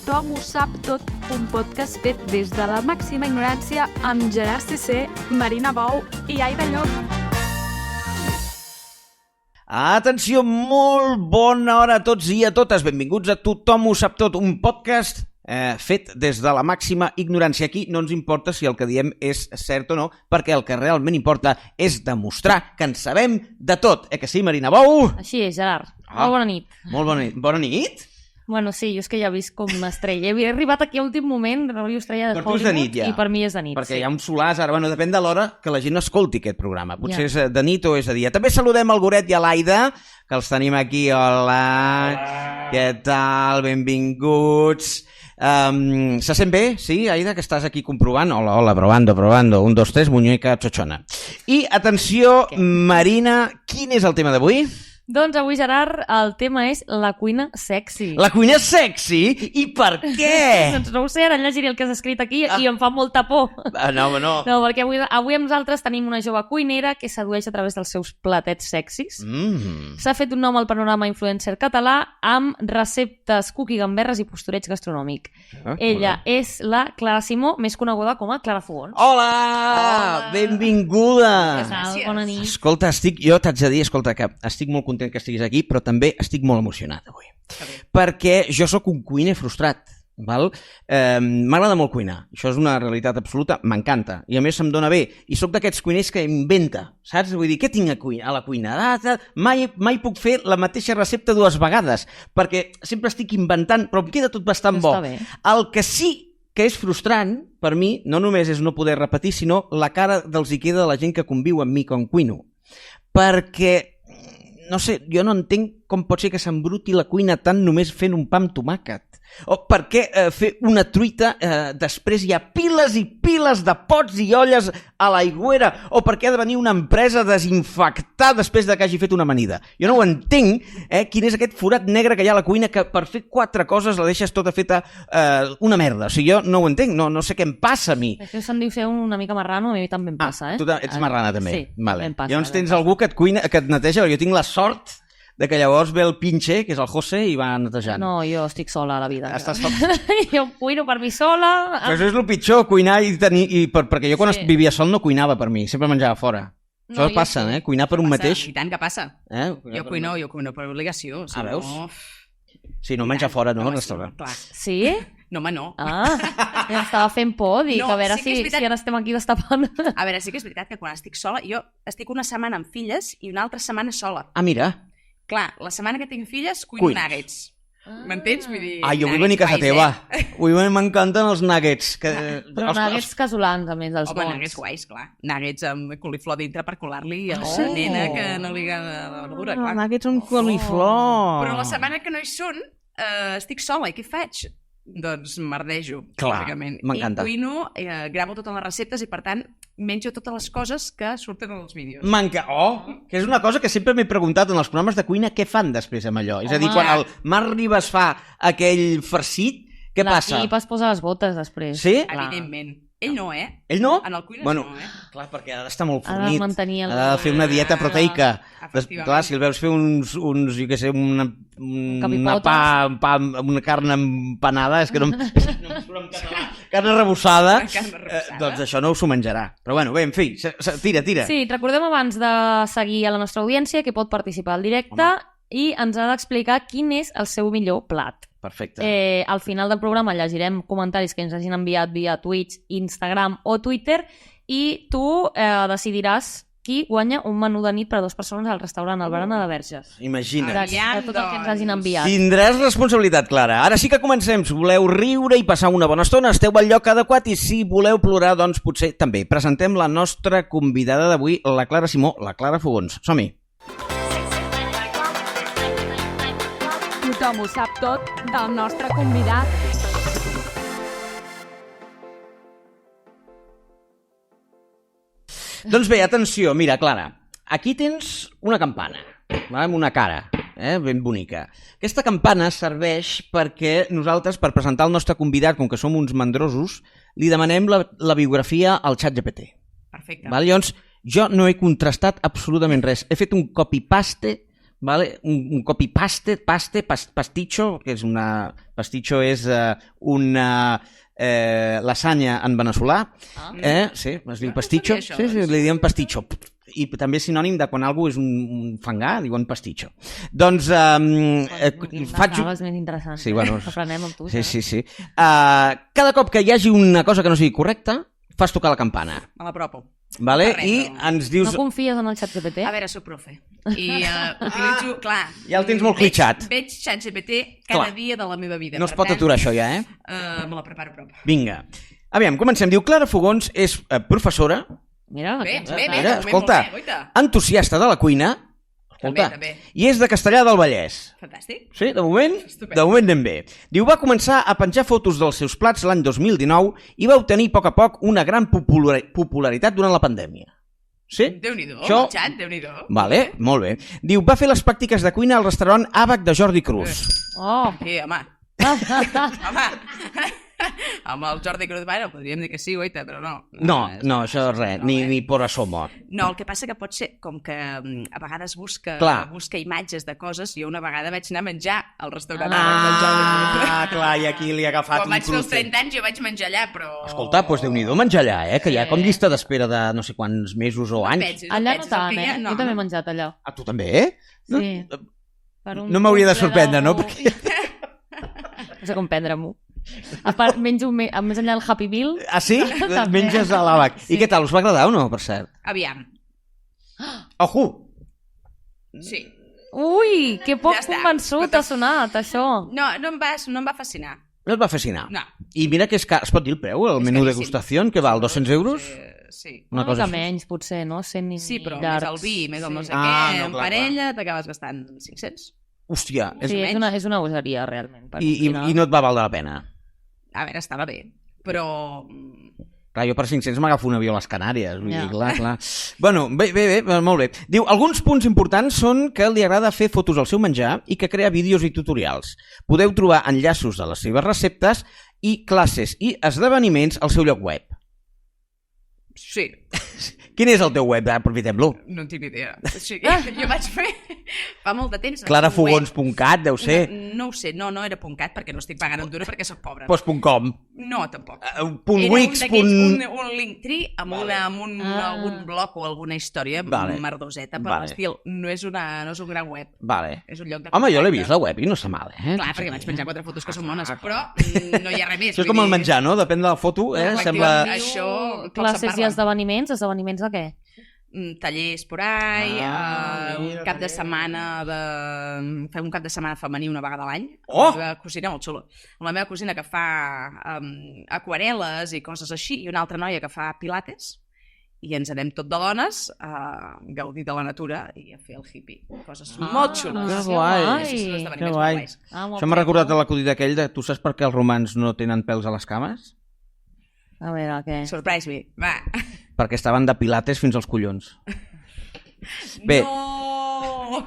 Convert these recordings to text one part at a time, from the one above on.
Tothom ho sap tot, un podcast fet des de la màxima ignorància amb Gerard CC, Marina Bou i Aida Llop. Atenció, molt bona hora a tots i a totes. Benvinguts a Tothom ho sap tot, un podcast fet des de la màxima ignorància. Aquí no ens importa si el que diem és cert o no, perquè el que realment importa és demostrar que en sabem de tot. Que sí, Marina Bou? Així és, Gerard. Molt bona nit. Molt bona nit. Bona nit? Bueno, sí, jo és que ja he vist com una estrella. He arribat aquí a últim moment, ràdio estrella de Hollywood, de nit, ja. I per mi és de nit. Perquè hi ha un solars, ara, bueno, depèn de l'hora que la gent escolti aquest programa. Potser és de nit o és de dia. També saludem el Goret i a l'Aida, que els tenim aquí. Hola. Què tal? Benvinguts. Se sent bé? Sí, Aida, que estàs aquí comprovant? Hola, probando. 1, 2, 3, muñeca chochona. I, atenció, Marina, quin és el tema d'avui? Doncs avui, Gerard, el tema és la cuina sexy. La cuina sexy? I per què? Doncs no ho sé, ara llegiré el que has escrit aquí i em fa molta por. No. No, perquè avui nosaltres tenim una jove cuinera que sedueix a través dels seus platets sexis. S'ha fet un nom al panorama influencer català amb receptes cookie, gamberres i postureig gastronòmic. Ella és la Clara Simó, més coneguda com a Clara Fogons. Hola! Benvinguda! Què tal? Bona nit. Escolta, jo t'haig de dir, que estic molt content que estiguis aquí, però també estic molt emocionat avui. Perquè jo sóc un cuiner frustrat. M'agrada molt cuinar. Això és una realitat absoluta. M'encanta. I a més se'm dona bé. I sóc d'aquests cuiners que inventa. Saps? Vull dir, què tinc a la cuina? Mai puc fer la mateixa recepta 2 vegades, perquè sempre estic inventant, però em queda tot bastant bo. El que sí que és frustrant, per mi, no només és no poder repetir, sinó la cara dels hi queda de la gent que conviu amb mi quan cuino. Perquè no sé, jo no entenc com pot ser que s'embruti la cuina tant només fent un pa amb tomàquet. O per què fer una truita després hi ha piles i piles de pots i olles a l'aigüera? O per què ha de venir una empresa a desinfectar després que hagi fet una amanida? Jo no ho entenc, quin és aquest forat negre que hi ha a la cuina que per fer 4 coses la deixes tota feta una merda. O sigui, jo no ho entenc, no sé què em passa a mi. Això se'n diu ser una mica marrano, a mi també em passa, Tu ets marrana també? Sí, em passa. Llavors tens algú que et cuina, que et neteja, jo tinc la sort de que llavors ve el pinche, que és el José, i va netejant. No, jo estic sola a la vida. Estàs sola? Jo cuino per mi sola. Però això és el pitjor, cuinar i tenir... Perquè jo quan vivia sol no cuinava per mi, sempre menjava fora. Això passa, cuinar per un mateix. I tant que passa. Jo cuino per obligació. Veus? Sí, no menjar fora, no? Sí? No, home, no. Ja estava fent por, dic, a veure si ara estem aquí destapant. A veure, sí que és veritat que quan estic sola, jo estic una setmana amb filles i una altra setmana sola. Mira. Clar, la setmana que tinc filles cuino nuggets. M'entens? Vull dir... Jo vull venir a casa teva. M'encanten els nuggets. Però nuggets casolans, a més, dels bons. Home, nuggets guais, clar. Nuggets amb coliflor dintre per colar-li a la nena que no li agrada la verdura, clar. Nuggets amb coliflor. Però la setmana que no hi són, estic sola, i què faig? Doncs merdejo, bàsicament. M'encanta. I cuino, gravo totes les receptes i, per tant, menjo totes les coses que surten als vídeos. Que és una cosa que sempre m'he preguntat en els programes de cuina, què fan després amb allò? És a dir, quan el Marc Ribas fa aquell farcit, què passa? I pas posar les botes després. Sí? Evidentment. Ell no, Ell no? En el cuines no, Clar, perquè ha d'estar molt fornit. Ha de mantenir Ha de fer una dieta proteica. Clar, si el veus fer jo què sé, una carn empanada, és que no em surt en català. Carne rebossada, doncs això no s'ho menjarà. Però bueno, bé, en fi, tira. Sí, recordem abans de seguir a la nostra audiència que pot participar al directe i ens ha d'explicar quin és el seu millor plat. Perfecte. Al final del programa llegirem comentaris que ens hagin enviat via Twitch, Instagram o Twitter i tu decidiràs qui guanya un menú de nit per a 2 persones al restaurant Albarana de Verges. Imagina't. De tot el que ens hagin enviat. Tindràs responsabilitat, Clara. Ara sí que comencem. Si voleu riure i passar una bona estona, esteu al lloc adequat, i si voleu plorar, doncs potser també. Presentem la nostra convidada d'avui, la Clara Simó, la Clara Fogons. Som-hi. Tothom ho sap tot del nostre convidat. Doncs bé, atenció, mira, Clara, aquí tens una campana, amb una cara, ben bonica. Aquesta campana serveix perquè nosaltres, per presentar el nostre convidat, com que som uns mandrosos, li demanem la biografia al ChatGPT. Perfecte. Llavors, jo no he contrastat absolutament res. He fet un copy-paste vale? Un copy-paste, pasticcio, que és una... Pasticcio és una lasanya en veneçolà. Sí, es diu pasticcio. això, Sí, li diuen pasticcio. I també és sinònim de quan algú és un fangar, diuen pasticcio. Doncs faig... Les més interessants. Sí, bueno, aprenem amb tu. Sí. Cada cop que hi hagi una cosa que no sigui correcta, fas tocar la campana. Me l'apropo. Vale? Correcte. I ens dius... No confies en el xat GPT? A veure, soc profe. I utilitzo, clar... Ja el tens molt clitxat. Veig ChatGPT cada Clar. dia de la meva vida. No es Per pot tant, aturar això ja, Me la preparo prop. Vinga. Aviam, comencem. Diu Clara Fogons és professora, Mira, Bé, aquest bé, xat, bé. Mira, de moment escolta. molt bé, guaita. entusiasta de la cuina, escolta, També. i és de Castellar del Vallès. Fantàstic. Sí, de moment Estupendo. anem bé. Diu, va començar a penjar fotos dels seus plats l'any 2019 i va obtenir a poc una gran popularitat durant la pandèmia. Sí? Déu-n'hi-do, Això- el xat, Déu-n'hi-do. Vale, molt bé. Diu, va fer les pràctiques de cuina al restaurant Àbac de Jordi Cruz. Oh, Sí, home. Home. Amb el Jordi Cruz, bueno, podríem dir que sí, guaita, però no. No, això res, ni por asomo. No, el que passa que pot ser, com que a vegades busca imatges de coses, jo una vegada vaig anar a menjar al restaurant del Jordi Cruz. Clar, i aquí li ha agafat Quan vaig fer els 30 anys jo vaig menjar allà, però... Escolta, doncs Déu-n'hi-do menjar allà, que hi ha com llista d'espera de no sé quants mesos o anys. pensis, allà no pensis, el tant, que hi ha, Jo també he menjat allà. Ah, tu també, No, Sí. Per un no m'hauria de cumple sorprendre, no? d'algú. Perquè... No sé com prendre-m'ho. A part, menjo més enllà del Happy Meal. Ah, sí? També. Menges a l'Àbac. Sí. I què tal, us va agradar o no, per cert? Aviam, Ojo! sí. Ui, que poc Ja està. convençut ha sonat, això. No em va fascinar. No et va fascinar? No. I mira que es pot dir el preu, el És menú caríssim. degustació, que val 200 euros? Sí. Una cosa mica així. menys, potser, no? 100 i Sí, però llargs. més el vi, més el no sé Ah, què, no, en clar, parella t'acabes gastant 500. Hòstia, Sí, menys. és una gosaria, realment. per i cuinar. no et va valdre la pena? A veure, estava bé, però... Clar, jo per 500 m'agafo un avió a les Canàries. Vull Ja. dir, clar. Bueno, bé, molt bé. Diu, alguns punts importants són que li agrada fer fotos al seu menjar i que crea vídeos i tutorials. Podeu trobar enllaços de les seves receptes i classes i esdeveniments al seu lloc web. Sí, Quin és el teu web? Aprofitem-lo. no en tinc ni idea. Sí, jo vaig fer fa molt de temps... Clarafogons.cat, deu ser. No ho sé, no era .cat perquè no estic pagant en dura perquè sóc pobra. Pues .com. No, tampoc. Punt Era Wix, un Linktree amb algun blog o alguna història Vale. merdoseta per Vale. l'estil. No és un gran web. Vale. És un lloc de Home, jo l'he contacte. vist, la web, i no està mal, Clar, perquè vaig penjar 4 fotos que són mones, però no hi ha res més. Això és com el menjar, no? Depèn de la foto, sembla... Això, Classes i esdeveniments. esdeveniments de què? Tallers por ahí, mira, un cap de setmana fem un cap de setmana femení una vegada a l'any. Oh! La meva cosina, molt xulo. La meva cosina que fa aquarel·les i coses així, i una altra noia que fa pilates, i ens anem tot de dones a gaudir de la natura i a fer el hippie. Coses molt xules. que guai. Sí, són esdeveniments Que molt guai. guais. Això m'ha recordat l'acudit aquell de tu saps per què els romans no tenen pèls a les cames? A veure, què? Surprise me. Va. Perquè estaven de pilates fins als collons. Bé. No!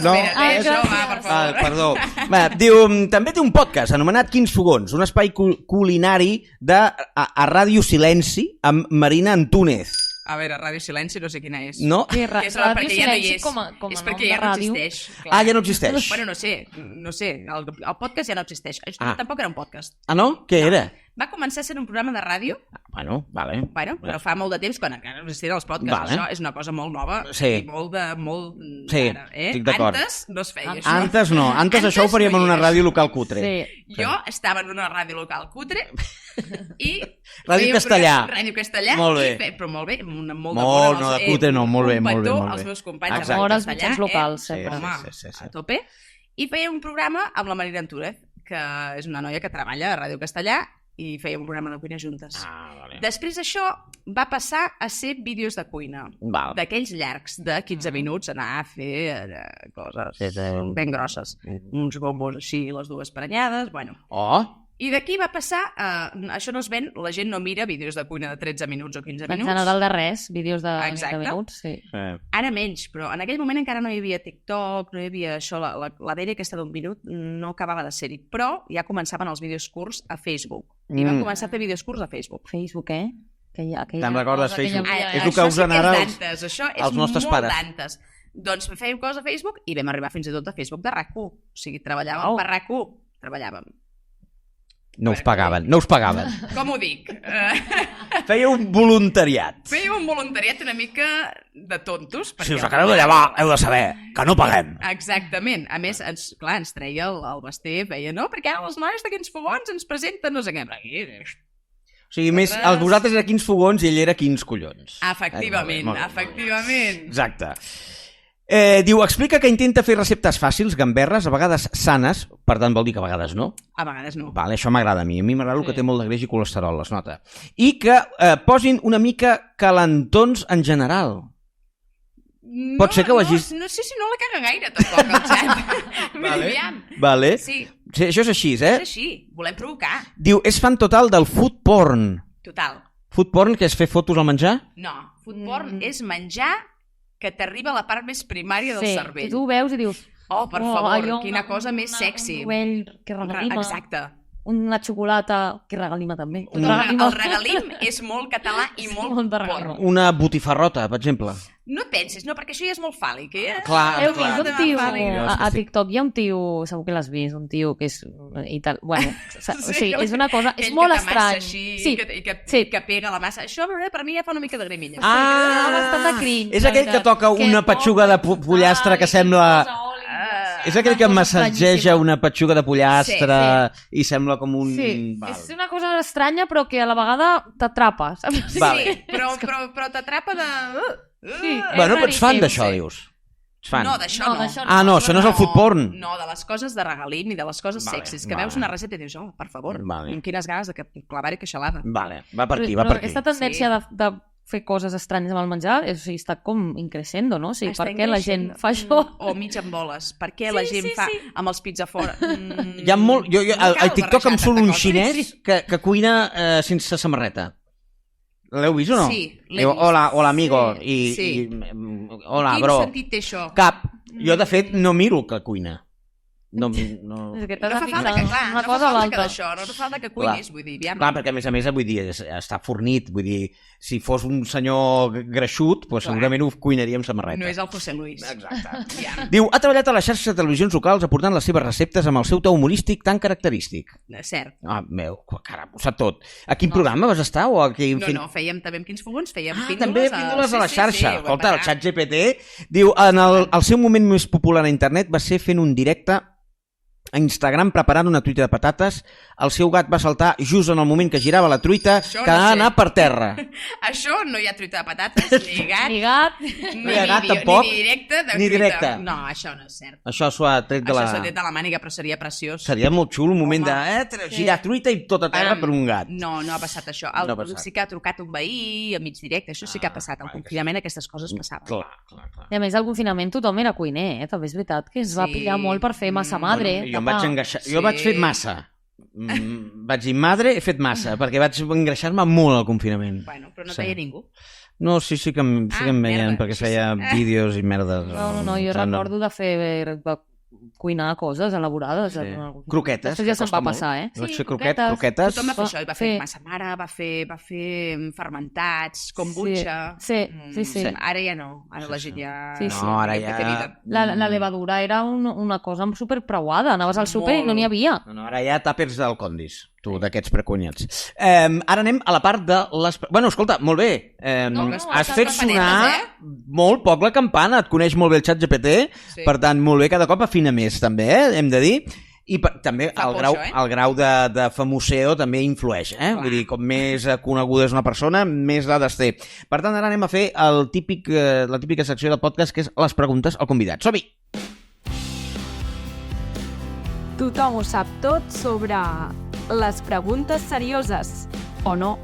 No, Espera't, això, va, per favor. perdó. Va, diu, també té un podcast anomenat Quins Fogons, un espai culinari a Ràdio Silenci amb Marina Antúnez. A veure, Ràdio Silenci no sé quina és. No? Sí, Que és Ràdio perquè ja no hi Silenci és. com a És nom perquè de ja no ràdio. existeix. Ah, ja no existeix. Bueno, no sé, el podcast ja no existeix. Això tampoc era un podcast. Ah, no? Què era? Va començar sent un programa de ràdio, Bueno, vale. bueno, però fa molt de temps, quan encara no existien els podcasts. Vale. Això és una cosa molt nova Sí. i molt Sí, d'ara, estic d'acord. Antes no es feia això. Antes no, antes això ho faríem en una ràdio local cutre. Sí. Jo estava en una ràdio local cutre i... Ràdio feia un Castellà. programa- Ràdio Castellà. Molt bé. Però molt bé, molt de Molt, bona, no, de cutre no, molt bé, un molt bé, petó molt bé. als meus companys Exacte. de Ràdio Amor als Castellà, mitjans locals, Sí, sempre. Home, sí. a tope. I feia un programa amb la Marina Antúnez, que és una noia que treballa a Ràdio Castellà, i feia un programa de cuina juntes. Vale. Després això va passar a ser vídeos de cuina, Val. d'aquells llargs, de 15 minuts, anar a fer coses Sí, sí. ben grosses. Uns bombos així, les dues paranyades, bueno. Oh, I d'aquí va passar, això no es ven, la gent no mira vídeos de cuina de 13 minuts o 15 En minuts. general de res, vídeos de 20 Exacte. minuts, sí. Ara menys, però en aquell moment encara no hi havia TikTok, no hi havia això, la dèria aquesta d'un minut no acabava de ser-hi, però ja començaven els vídeos curts a Facebook. I vam començar a fer vídeos curts a Facebook. Facebook, aquella Te'n recordes, cosa que hi Facebook? havia, És el que això usen sí que ara és els- d'antes, això és els nostres molt pares. d'antes. Doncs fèiem coses a Facebook i vam arribar fins i tot a Facebook de RAC1. O sigui, treballàvem per RAC1. Treballàvem. No us pagaven. Com ho dic? Fèieu un voluntariat. Fèiem un voluntariat una mica de tontos. Si us acabeu de llevar, heu de saber que no paguem. Exactament. A més, ens treia el Basté, feia, no, perquè ara les noies d'aquests fogons ens presenten no sé què. O sigui, més, vosaltres era quins fogons i ell era quins collons. Efectivament, efectivament. Exacte. Diu, explica que intenta fer receptes fàcils, gamberres, a vegades sanes, per tant vol dir que a vegades no. A vegades no. Vale, això m'agrada a mi m'agrada el que té molt de greix i colesterol, es nota. I que posin una mica calentons en general. Pot ser que ho hagis... No sé si no la caga gaire, tampoc, el xat. Vale. Sí. Això és així, eh? És així, volem provocar. Diu, és fan total del food porn. Total. Food porn, que és fer fotos al menjar? No, food porn és menjar que t'arriba a la part més primària del cervell. Sí, tu ho veus i dius... Oh, per favor, quina cosa més sexy. Un rovell que regalima. Exacte. Una xocolata que regalima també. El regalim és molt català i molt porno. Una botifarrota, per exemple. No et pensis, no, perquè això ja és molt fàl·lic, eh? Clar, Heu vist un tio... A TikTok hi ha un tio, segur que l'has vist, un tio que és... Bueno, o sigui, és una cosa... És molt estrany. Sí, que pega la massa. Això per mi ja fa una mica de grimilla. Bastant de cringe. És aquell que toca una petxuga de pollastre que sembla... És aquell que massageja una petxuga de pollastre i sembla com un... Sí, és una cosa estranya però que a la vegada t'atrapa. Sí, però t'atrapa de... Bueno, però ets fan d'això, dius. No, d'això no. Ah, no, això no és el food porn. No, de les coses de regalim i de les coses sexis, que veus una recepta i dius, oh, per favor, amb quines ganes de clavar-hi queixalada. Vale, va per aquí, va per aquí. Aquesta tendència de fer coses estranyes amb el menjar, o sigui, està com increixendo, no? O sigui, per què la gent fa això? O mig amb boles. Per què la gent fa amb els pits a fora? Hi ha molt... Al TikTok em surt un xinès que cuina sense samarreta. L'heu vist o no? Sí, l'he vist. Hola, amigo. Sí. Hola, bro. Quin sentit té això? Cap. Jo, de fet, no miro que cuina. No. És que no fa falta que, clar, no fa falta que d'això, no fa falta que cuinis, vull dir, aviam. Clar, perquè a més, vull dir, està fornit, vull dir, si fos un senyor greixut, doncs segurament ho cuinaria amb samarreta. No és el José Luis. Exacte. Diu, ha treballat a les xarxes de televisions locals aportant les seves receptes amb el seu to humorístic tan característic. Cert. Ah, meu, caram, ho sap tot. A quin programa vas estar? O a quin... No, fèiem també amb quins fogons, fèiem píndoles. També píndoles a la xarxa. Escolta, el ChatGPT diu, en el seu moment més popular a internet va ser fent un directe a Instagram preparant una truita de patates. El seu gat va saltar just en el moment que girava la truita, que ha anat per terra. Això no hi ha truita de patates, ni gat, no hi ha gat tampoc, ni directe. No, això no és cert. Això s'ho ha tret de la... Això s'ha tret de la màniga, però seria preciós. Seria molt xulo un moment de girar truita i tot a terra per un gat. No, no ha passat això. Sí que ha trucat un veí a mig directe, això sí que ha passat. Al confinament aquestes coses passaven. Clar. I a més, al confinament tothom era cuiner, també és veritat que es va pillar molt per fer massa madre. Jo vaig engreixar, jo vaig fer massa. Vaig dir, madre, he fet massa, perquè vaig engreixar-me molt al confinament. Bueno, però no feia ningú. No, sí que em veien, perquè feia vídeos i merdes. No, jo recordo de fer cuinar coses elaborades. Croquetes. Després ja se'n va passar, eh? Vaig fer croquetes. Tothom va fer això, va fer massa mare, va fer fermentats, kombucha. Sí. Ara ja no, ara la gent ja... No, ara ja... La levadura era una cosa superpreuada, anaves al súper i no n'hi havia. No, ara hi ha tàpers del Condis, tu, d'aquests precunyats. Ara anem a la part de les... Bueno, escolta, molt bé. Has fet sonar molt poc la campana, et coneix molt bé el ChatGPT, per tant, molt bé, cada cop afina més, també, hem de dir. I també el grau de famoseo també influeix, eh? Vull dir, com més coneguda és una persona, més dades té. Per tant, ara anem a fer la típica secció del podcast, que és les preguntes al convidat. Som-hi! Tothom ho sap tot sobre les preguntes serioses, o no?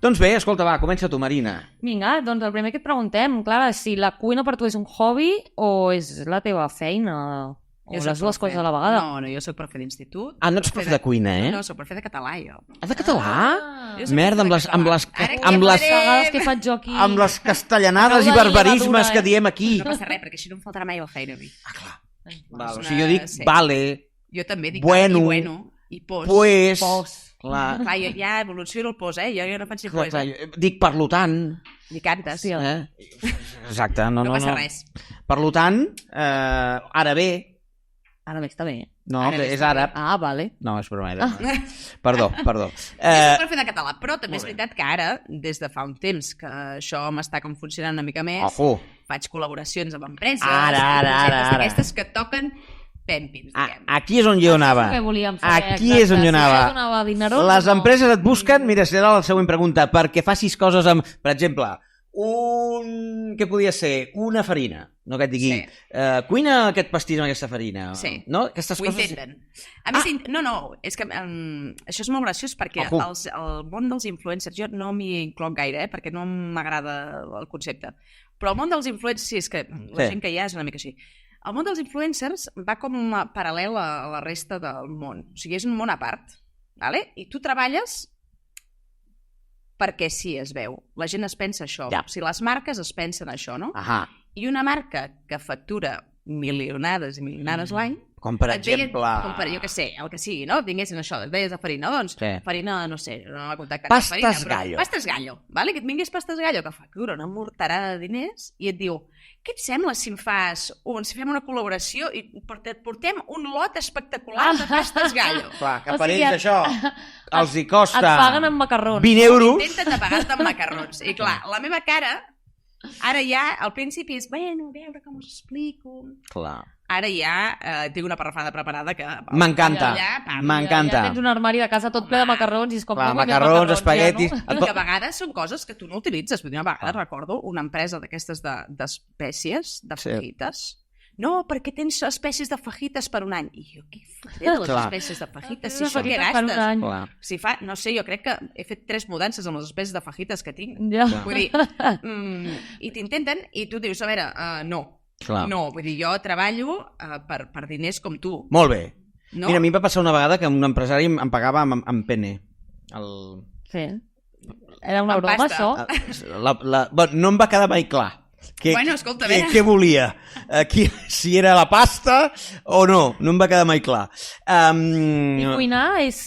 Doncs bé, escolta, va, comença tu, Marina. Vinga, doncs el primer que et preguntem, Clara, si la cuina per tu és un hobby o és la teva feina? O les dues coses a la vegada? No, jo soc profe d'institut. Ah, no ets profe de cuina, eh? No, soc profe de català, jo. Ah, de català? Merda, amb les vegades que faig jo aquí... Amb les castellanades i barbarismes que diem aquí. No passa res, perquè així no em faltarà mai la feina a mi. Ah, clar. O sigui, jo dic vale, jo també dic bueno, i bueno, i pos. Pues... Clar, Clar, jo ja evoluciono el pos, jo no faig clar, poesa. dic, per lo tant... I cantes. Sí, Exacte, no, No passa res. Per lo tant, ara bé, Ara bé, està bé. no, Ara bé és està bé. àrab. Ah, vale. No, és broma, era. Perdó. És per fer de català, però també és veritat que ara, des de fa un temps, que això m'està com funcionant una mica més, Ojo. faig col·laboracions amb empreses, Ara. d'aquestes que toquen pèmpins, diguem. Aquí és on jo anava. Què volíem saber? Aquí és on jo Si anava. això donava dineró, Les no. empreses et busquen, mira, serà la següent pregunta, perquè facis coses amb, per exemple, què podia ser? Una farina, no que et digui, Sí. Cuina aquest pastís amb aquesta farina. Sí. No? Aquestes Ho coses... intenten. A més, no, és que això és molt graciós perquè Ojo. el món dels influencers, jo no m'hi incloc gaire, perquè no m'agrada el concepte, però el món dels influencers, sí, és que la Sí. gent que hi ha és una mica així. El món dels influencers va com paral·lel a la resta del món. O sigui, és un món a part. Vale? I tu treballes perquè sí, es veu. La gent es pensa això. Ja. O sigui, les marques es pensen això, no? Ahà, I una marca que factura milionades i milionades l'any, com per et veien, exemple... com per, jo què sé, el que sigui, no? Tinguessin això, et veies de farina, doncs, Sí. farina, no sé, no m'ha contactat Pastes amb farina, però Gallo. Pastes Gallo, vale? Que et vingués Pastes Gallo, que factura una morterada de diners, i et diu, què et sembla si si fem una col·laboració i et portem un lot espectacular de Pastes Gallo? Clar, que O per sigui, ells això els hi costa... Et paguen amb macarrons. 20 euros. Intenten de pagar-te amb macarrons. I clar, la meva cara, ara ja, al principi és, bueno, a veure com us explico... Clar. Ara ja tinc una parrafada preparada que... M'encanta, pam, m'encanta. Ja tens un armari de casa tot ple de macarrons i és com... Clar, no vull més macarrons, ja, espaguetis... no? I que a vegades són coses que tu no utilitzes. Vull dir, una vegada recordo una empresa d'aquestes d'espècies, de Sí. fajites. No, perquè tens espècies de fajites per un any. I jo, què faré de les Clar. espècies de fajites? Si Una això què fajita per un gastes? any. Clar. Si fa, no sé, jo crec que he fet 3 mudances amb les espècies de fajites que tinc. Ja. Vull dir, i t'intenten i tu dius, a veure, no. Clar. No, vull dir, jo treballo per diners com tu. Molt bé. No? Mira, a mi em va passar una vegada que un empresari em pagava amb pene. Sí. Era una Amb broma, pasta. això? Bueno, no em va quedar mai clar. Bueno, escolta, a veure. Què volia? Si era la pasta o no? No em va quedar mai clar. I cuinar és...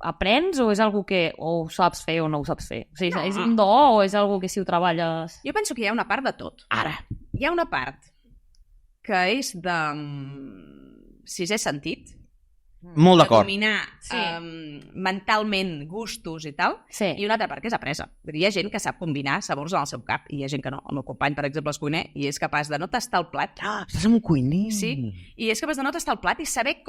aprens o és algo que o ho saps fer o no ho saps fer? O sigui, No. és un do o és algo que si ho treballes... Jo penso que hi ha una part de tot. Ara. Hi ha una part que és de sisè sentit, Molt de d'acord. dominar Sí. mentalment gustos i tal, Sí. i una altra part que és apresa. Vull dir, hi ha gent que sap combinar sabors en el seu cap, i hi ha gent que no. El meu company, per exemple, és cuiner, i és capaç de no tastar el plat, Ah, estàs amb un cuiner. sí, i és capaç de no tastar el plat i saber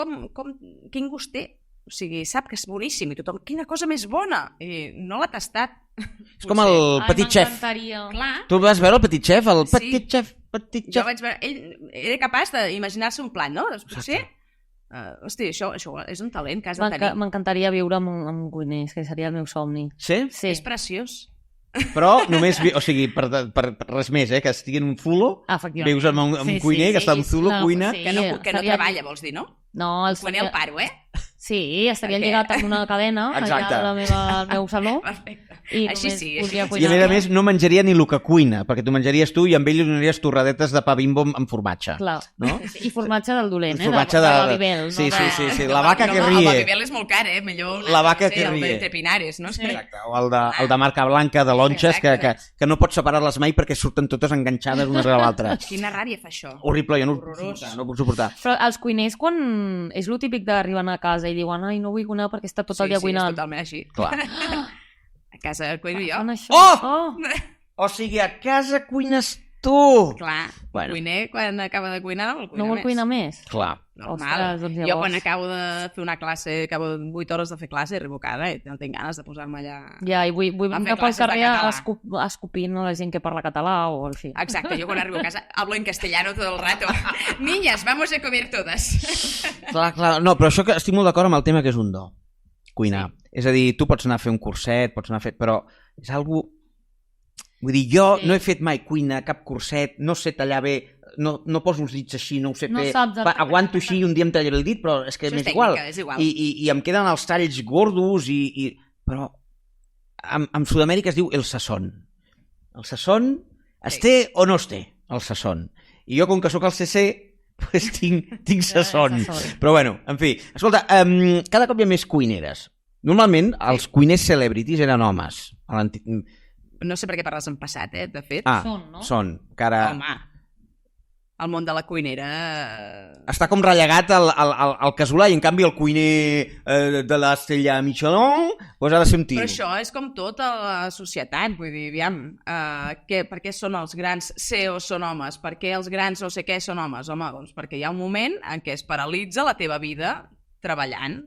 quin gust té. O sigui, sap que és boníssim, i tothom, quina cosa més bona! I no l'ha tastat. És com el Ai, petit xef. m'encantaria. Clar, Tu vas veure el petit xef? El Sí. petit xef, petit jo xef. vaig veure... Ell era capaç d'imaginar-se un plat, no? Doncs potser... hosti, això és un talent que has de tenir. M'encantaria viure amb un cuiner, és que seria el meu somni. Sí? Sí. És preciós. Però només, o sigui, per res més, que estigui en un zulo, Efectivament. vius amb un cuiner que està en zulo, No, cuina... sí. Que no estaria- treballa, vols dir, no? No, el Cuiner al paro, Sí, estaria Per què? lligat amb una cadena Exacte. allà al meu saló. Perfecte. I Així només sí, podria així I a cuinar. més a més no menjaria ni el que cuina, perquè tu menjaries tu i amb ell li donaries torradetes de pa bimbo amb formatge. Clar. No? I formatge del dolent, Formatge de de- Babybel. sí, no sí, de... sí, sí. La vaca que El rie. Babybel és molt car, millor... La vaca no sé, que el rie. de Pinares, no sé. Exacte, o el de marca blanca, de lonxes, que no pots separar-les mai perquè surten totes enganxades una rere l'altra. Quina ràbia fa això. Horrible, jo no ho puc Horrorós. suportar, no ho puc suportar. Però els cuiners, quan... És lo típic d'arribar a casa i diuen ai, no vull cuinar perquè està tot el dia Sí, és cuinant. totalment així. Clar. A casa cuino jo. Fan això. Oh! O sigui, a casa cuines tu! Clar, Bueno. el cuiner, quan acaba de cuinar, no vol cuinar No vol més. cuinar més? Clar. Normal. Ostres, doncs Jo llavors- quan acabo de fer una classe, acabo 8 hores de fer classe, arribo a casa i no tinc ganes de posar-me allà... Ja, i vull A fer anar pel classes de carrer català. escopint a la gent que parla català o així. Exacte, jo quan arribo a casa hablo en castellano todo el rato. Niñas, vamos a comer todas. Clar. No, però això que estic molt d'acord amb el tema que és un do. Cuinar. Sí. És a dir, tu pots anar a fer un curset, pots anar a fer... Però és algo... Vull dir, jo Sí. no he fet mai cuina, cap curset, no sé tallar bé, no poso els dits així, no ho sé No fer. saps el- Aguanto així i un dia em tallaré el dit, però és que Això m'és és igual. tècnica, és igual. I em queden els talls gordos Però en Sud-amèrica es diu el sazón. El sazón es té o no es té, el sazón. I jo, com que sóc al CC, pues tinc sazón. sazón. Però bueno, en fi. Escolta, cada cop hi ha més cuineres. Normalment, els cuiners celebrities eren homes. No sé per què parles en passat, de fet. Són, no? Són. Que ara... Home, el món de la cuinera... Està com rellegat al casolà i en canvi el cuiner de l'estrella Michelin doncs ha de ser un tio. Però això és com tota la societat, vull dir, aviam, per què són els grans CEOs són homes? Per què els grans no sé què són homes? Home, doncs perquè hi ha un moment en què es paralitza la teva vida treballant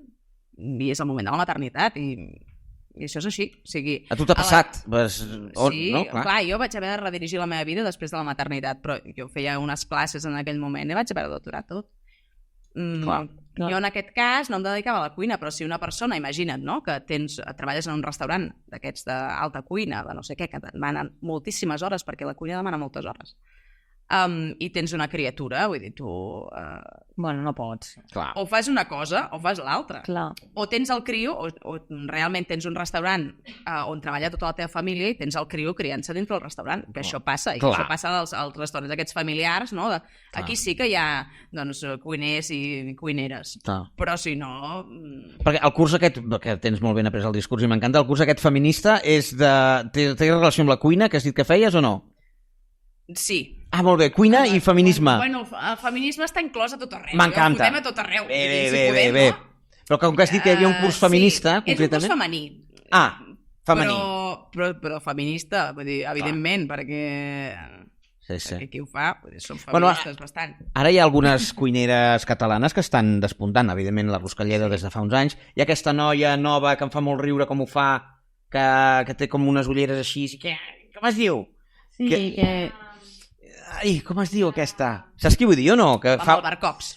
i és el moment de la maternitat i això és així. O sigui, a tu t'ha passat? Sí, no? Clar, jo vaig haver de redirigir la meva vida després de la maternitat, però jo feia unes classes en aquell moment i vaig haver d'aturar tot. Jo en aquest cas no em dedicava a la cuina, però si una persona, imagina't, no? Que treballes en un restaurant d'aquests d'alta cuina, de no sé què, que et demanen moltíssimes hores, perquè la cuina demana moltes hores, i tens una criatura, vull dir, tu... Bueno, no pots. Clar. O fas una cosa o fas l'altra. Clar. O tens el criu, o realment tens un restaurant on treballa tota la teva família i tens el criu criant-se dintre del restaurant, que això passa, i això passa als restaurants aquests familiars, no? Aquí sí que hi ha doncs, cuiners i cuineres, però si no... Perquè el curs aquest, que tens molt ben après el discurs i m'encanta, el curs aquest feminista té relació amb la cuina que has dit que feies o no? Sí. Ah, molt bé. Cuina i feminisme. Bueno, el feminisme està inclòs a tot arreu. M'encanta. El podem a tot arreu. Bé. Però com que has dit que hi havia un curs feminista, concretament... És un curs femení. Ah, femení. Però feminista, vull dir, evidentment, perquè qui ho fa són feministes bastant. Ara hi ha algunes cuineres catalanes que estan despuntant, evidentment, la Ruscalleda des de fa uns anys. Hi ha aquesta noia nova que em fa molt riure com ho fa, que té com unes ulleres així, com es diu? Sí, que... Ai, com es diu aquesta? Saps què vull dir o no? La Malvarcops.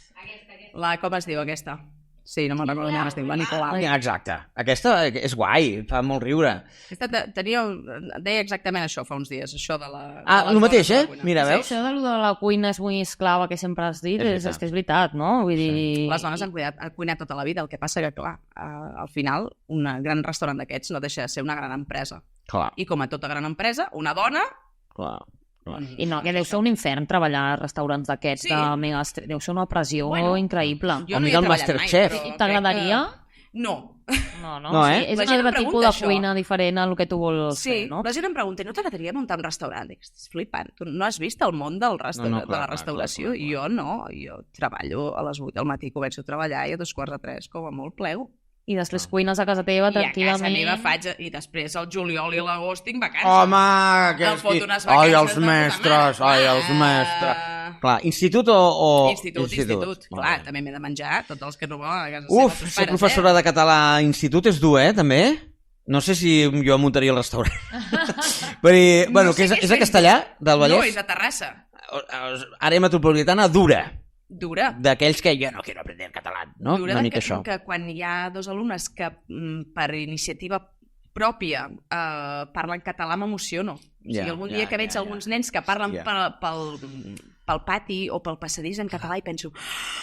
Com es diu aquesta? Sí, no me'n recordo com es diu, la Nicolau. Exacte. Aquesta és guai, fa molt riure. Aquesta deia exactament això fa uns dies, això de la... el mateix, Mira, veus? Això de la cuina és molt esclava que sempre has dit, és que és veritat, no? Vull dir... Les dones han cuinat tota la vida, el que passa que, clar, al final, un gran restaurant d'aquests no deixa de ser una gran empresa. Clar. I com a tota gran empresa, una dona... Clar. I no, que deu ser un infern treballar a restaurants d'aquests, deu ser una pressió increïble. Jo no hi he treballat mai, t'agradaria? No. No, és un altre tipus de cuina diferent a el que tu vols fer, no? Sí, la gent em pregunta, no t'agradaria muntar un restaurant? Dic, estàs flipant, tu no has vist el món de la restauració? Jo no, jo treballo a les 8 del matí, començo a treballar i a 2:45, com a molt plego. I després cuines a casa teva tranquil·lament. I a casa meva faig, i després el juliol i l'agost tinc vacances. Home, ai, els mestres, Clar, institut o... Institut. Clar, també m'he de menjar tots els que no volen a casa seva. Uf, ser professora de català a institut és dur, també? No sé si jo muntaria el restaurant. Bueno, que és a Castellà, del Vallès? No, és a Terrassa. Àrea metropolitana dura. D'aquells que jo no quiero aprender català, no? Una mica això. Que quan hi ha dos alumnes que per iniciativa pròpia parlen català m'emociono. O sigui, algun dia que veig alguns nens que parlen pel pati o pel passadís en català i penso...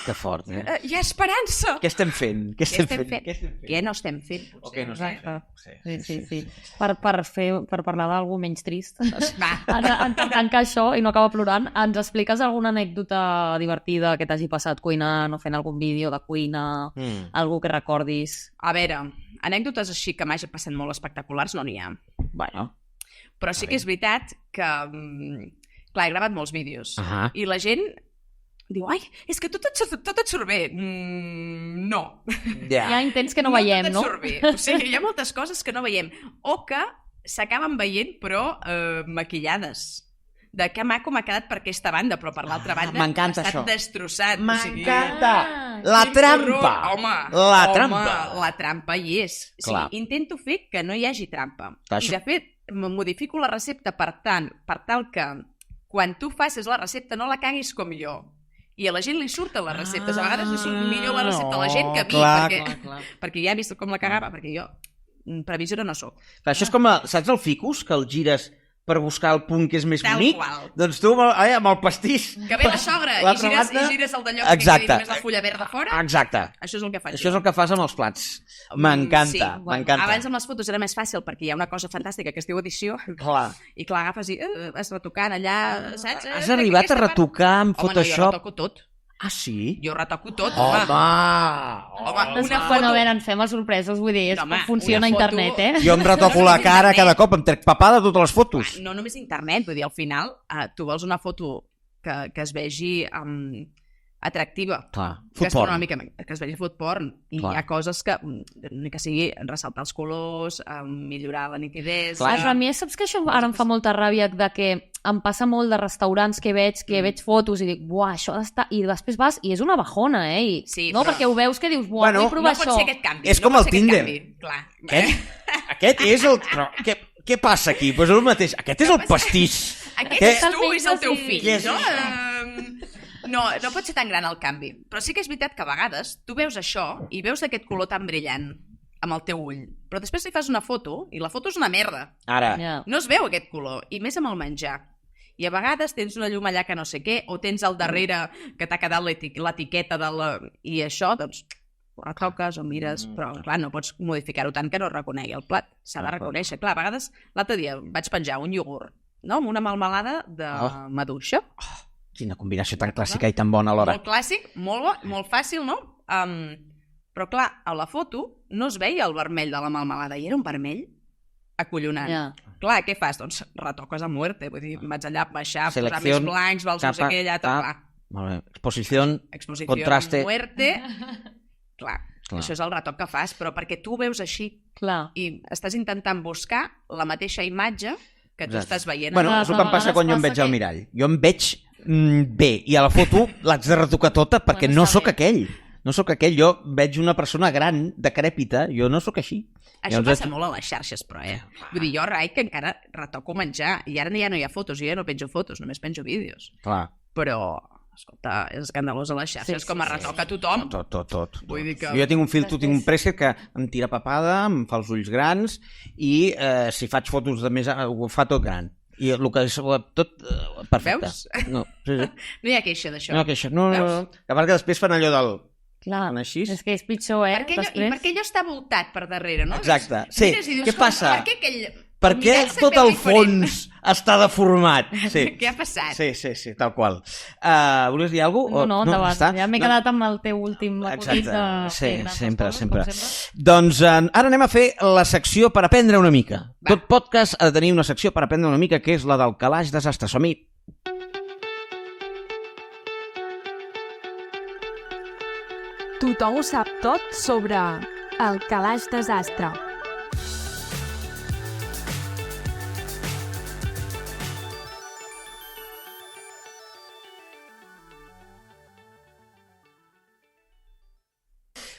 Que fort, Hi ha esperança! Què estem fent? Què no estem fent? O què no estem fent? Sí. Per parlar d'algú menys trist, en tancar això i no acabar plorant, ens expliques alguna anècdota divertida que t'hagi passat cuinant o fent algun vídeo de cuina, algú que recordis? A veure, anècdotes així que m'hagi passat molt espectaculars no n'hi ha. Bueno... Però sí que és veritat que, clar, he gravat molts vídeos i la gent diu, ai, és que tot et surt bé. No. Hi ha intents que no veiem, no? Tot et surt bé. O sigui, hi ha moltes coses que no veiem o que s'acaben veient però maquillades. De que maco m'ha quedat per aquesta banda, però per l'altra banda ha estat destrossat. M'encanta! La trampa! Home, la trampa hi és. O sigui, intento fer que no hi hagi trampa. I de fet, modifico la recepta per tal que quan tu facis la recepta no la caguis com jo. I a la gent li surten les receptes. A vegades li surt millor la recepta a la gent que a mi, perquè ja he vist com la cagava, perquè jo previsora no soc. Això és com, saps el ficus, que el gires per buscar el punt que és més bonic? Qual. Doncs tu amb el pastís. Que ve la sogra i gires el d'allò que quedi només la fulla verda fora. Exacte. Això és el que faig. Això és el que fas amb els plats. M'encanta, m'encanta. Abans amb les fotos era més fàcil perquè hi ha una cosa fantàstica que es diu edició. Clar. I clar, agafes i vas retocant allà, saps? Has arribat a retocar amb Photoshop? Home, no, jo retoco tot. Ah, sí? Jo retoco tot, Home! Home, És que quan a veure, ens fem els sorpresos, vull dir, és No, home, com funciona una foto- internet, Jo em retoco la cara cada cop, em trec papada de totes les fotos. No només internet, vull dir, al final, tu vols una foto que es vegi atractiva, Clar, food porn. gastronòmicament, que es vegi food porn, i Clar. hi ha coses que, ni que sigui ressaltar els colors, millorar la nitidesa... Clar. A mi saps que això ara em fa molta ràbia de que em passa molt de restaurants que veig fotos i dic, buah, això ha d'estar... I després vas i és una bajona, eh? I, Sí, no, però- perquè ho veus que dius, buah, Bueno, vull provar no pot això. ser aquest canvi. És com no el pot ser aquest Tinder. canvi, Clar. Aquest és el... Però, què passa aquí? Pues el mateix. Aquest és el pastís. Aquest Què? és tu, és el teu Sí. fill, Què és no? això? No pot ser tan gran el canvi. Però sí que és veritat que a vegades tu veus això i veus aquest color tan brillant amb el teu ull, però després li fas una foto i la foto és una merda. Ara, Ja. No es veu aquest color, i més amb el menjar. I a vegades tens una llum allà que no sé què, o tens al darrere que t'ha quedat l'etiqueta de la... I això, doncs, ho retoques o mires, però clar, no pots modificar-ho tant que no reconegui el plat. S'ha de reconèixer. Clar, a vegades, l'altre dia vaig penjar un iogurt, no?, amb una melmelada de maduixa. quina combinació tan clàssica i tan bona alhora. Molt clàssic, molt bo, molt fàcil, no? Però clar, a la foto no es veia el vermell de la melmelada, i era un vermell acollonant. Ja. Clar, què fas? Doncs retoques a muerte. Vull dir, vaig allà a baixar, posar Selección, més blancs, vols no sé capa, què, allà, tot, clar. Molt bé. Exposició, Exposició contraste. a muerte. Clar, Clar. això és el retoc que fas, però perquè tu ho veus així Clar. i estàs intentant buscar la mateixa imatge que tu Exacte. estàs veient. Bueno, Clar, és el que em a passa vegades quan jo em passa veig al que- mirall. Jo em veig bé, i a la foto l'haig de retocar tota perquè Bueno, no està sóc bé. aquell. No sóc aquell. Jo veig una persona gran, decrèpita, jo no sóc així. Això Llavors passa és- molt a les xarxes, però, Vull dir, jo, Rai, que encara retoco menjar, i ara ja no hi ha fotos, jo ja no penjo fotos, només penjo vídeos. Clar, Però, escolta, és escandalós a les xarxes, com a retoca tothom. tot. Vull dir que... Jo ja tinc un filtro, tinc un preset que em tira papada, em fa els ulls grans, i si faig fotos de més, ho fa tot gran. I el que és tot perfecte. Veus? No, sí. No hi ha queixa d'això. No, que això, no. Veus? A part que després fan allò del... Clar, Fan així? és que és pitjor, I perquè allò està voltat per darrere, no? Exacte. Sí, Mires i dius, què passa? Per què aquell... Per el què mirall se't tot veu el diferent? fons està deformat? Sí. Què ha passat? Sí, tal qual. Volies dir alguna cosa? No, endavant. està? Ja m'he quedat amb el teu últim acudit Exacte, de... sí, grans sempre, coses, sempre. com sempre. Doncs ara anem a fer la secció per aprendre una mica. Va. Tot podcast ha de tenir una secció per aprendre una mica, que és la del calaix desastre. Som-hi. Tothom ho sap tot sobre el calaix desastre.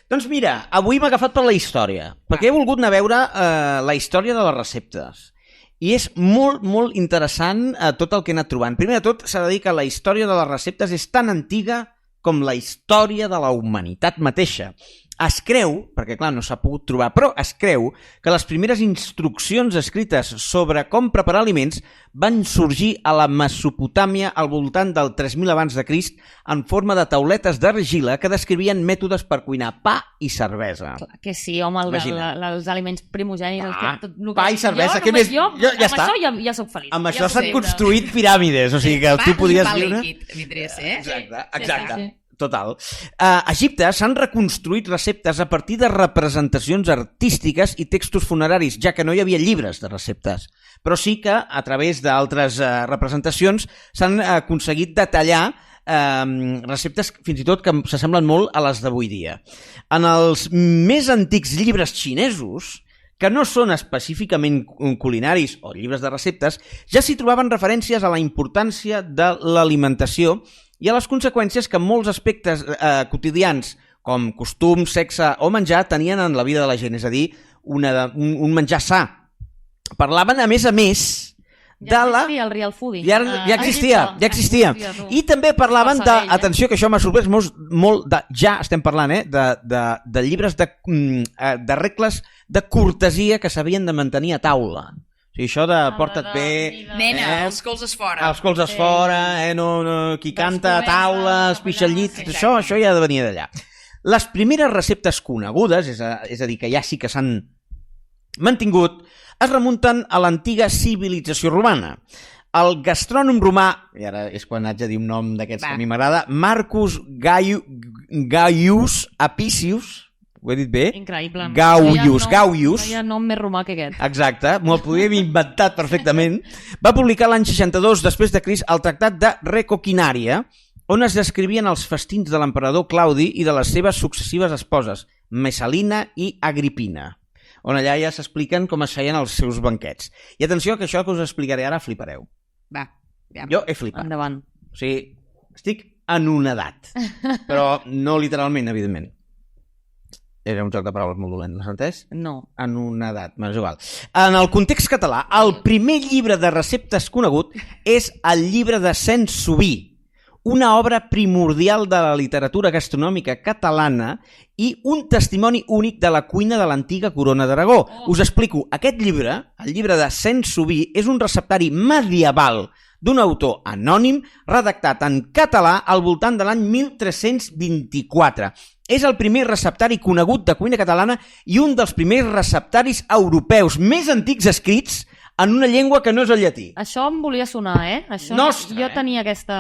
Doncs mira, avui m'ha agafat per la història, perquè he volgut anar a veure la història de les receptes. I és molt, molt interessant tot el que he anat trobant. Primer de tot, s'ha de dir que la història de les receptes és tan antiga com la història de la humanitat mateixa. Es creu, perquè clar, no s'ha pogut trobar, però es creu que les primeres instruccions escrites sobre com preparar aliments van sorgir a la Mesopotàmia al voltant del 3000 abans de Crist en forma de tauletes d'argila que descrivien mètodes per cuinar pa i cervesa. Clar que sí, home, els aliments primogènics... Pa i cervesa, què més? Jo, Ja amb està. això ja soc feliç. Amb això ja s'han ho sé, construït piràmides, o sigui que tu podies Pa viure... líquid, vindria a ser. Exacte. Sí. Total. A Egipte s'han reconstruït receptes a partir de representacions artístiques i textos funeraris, ja que no hi havia llibres de receptes. Però sí que, a través d'altres representacions, s'han aconseguit detallar receptes fins i tot que s'assemblen molt a les d'avui dia. En els més antics llibres xinesos, que no són específicament culinaris o llibres de receptes, ja s'hi trobaven referències a la importància de l'alimentació i a les conseqüències que molts aspectes quotidians, com costums, sexe o menjar, tenien en la vida de la gent, és a dir, un menjar sa. Parlaven, a més, de la... existia el real foodie. Ja existia. I també parlaven de... Atenció, que això m'ha sorprès molt de... Ja estem parlant, de llibres de regles de cortesia que s'havien de mantenir a taula. O sigui, això de porta't bé... Nena, els colzes fora. Els colzes fora, qui canta a taula, es pixa al llit... Això ja venia d'allà. Les primeres receptes conegudes, és a dir, que ja sí que s'han mantingut, es remunten a l'antiga civilització romana. El gastrònom romà, i ara és quan haig de dir un nom d'aquests que a mi m'agrada, Marcus Gaius Apicius, ho he dit bé? Increïble. Gaius. No hi ha nom més romà que aquest. Exacte, m'ho podria haver inventat perfectament. Va publicar l'any 62 després de Crist el tractat de Recoquinaria, on es descrivien els festins de l'emperador Claudi i de les seves successives esposes, Messalina i Agripina, on allà ja s'expliquen com es feien els seus banquets. I atenció, que això que us explicaré ara flipareu. Va, aviam. Jo he flipat. Endavant. O sigui, estic anonadat, però no literalment, evidentment. Era un joc de paraules molt dolent, l'has entès? No. Anonadat, és igual. En el context català, el primer llibre de receptes conegut és el llibre de Saint-Subi, una obra primordial de la literatura gastronòmica catalana i un testimoni únic de la cuina de l'antiga Corona d'Aragó. Us explico, aquest llibre, el llibre de Saint-Subi, és un receptari medieval d'un autor anònim redactat en català al voltant de l'any 1324. És el primer receptari conegut de cuina catalana i un dels primers receptaris europeus més antics escrits en una llengua que no és el llatí. Això em volia sonar, Això, Nostre, jo tenia aquesta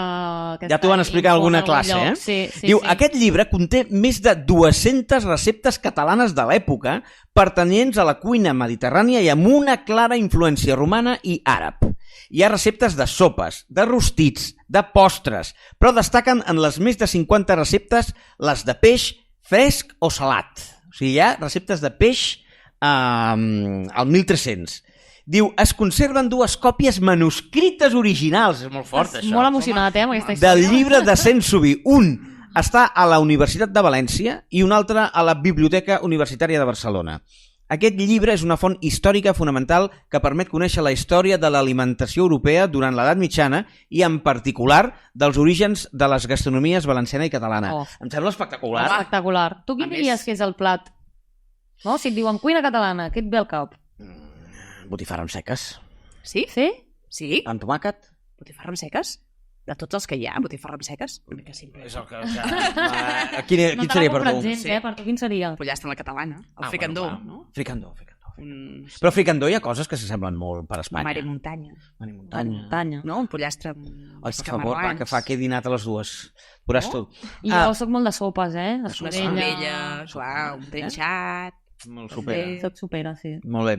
ja t'ho van explicar info alguna en algun classe, lloc. Sí, Diu, sí. aquest llibre conté més de 200 receptes catalanes de l'època pertanyents a la cuina mediterrània i amb una clara influència romana i àrab. Hi ha receptes de sopes, de rostits, de postres, però destaquen en les més de 50 receptes les de peix fresc o salat. O sigui, hi ha receptes de peix al 1300. Diu, es conserven 2 còpies manuscrites originals. És molt fort, això. Molt emocionat, amb aquesta Del història. llibre de Saint-Subi. Un està a la Universitat de València i un altre a la Biblioteca Universitària de Barcelona. Aquest llibre és una font històrica fonamental que permet conèixer la història de l'alimentació europea durant l'edat mitjana i, en particular, dels orígens de les gastronomies valenciana i catalana. Oh. Em sembla espectacular. Espectacular. Tu quin A més- diries que és el plat? No? Si et diuen cuina catalana, què et ve al cap? Botifarres seques. Sí? Sí? Sí? Amb tomàquet. Botifarres seques? De tots els que hi ha, botifarres seques? Una mica simple. És el que... Quin No seria per tu? gens, Sí. Per tu quin seria? Pollastre a la catalana. El fricandó, bueno, clar. no? Fricandó. Però Però fricandó hi ha coses que s'assemblen molt per Espanya. mar i muntanya. Mar i muntanya. Muntanya. No? Un pollastre amb Ai, per favor, va, que fa que he dinat a les dues. Veuràs tu. I jo soc molt de sopes, Una Escudella. somella, suau, un trinxat... Molt supera. supera. Tot supera, sí. Molt bé.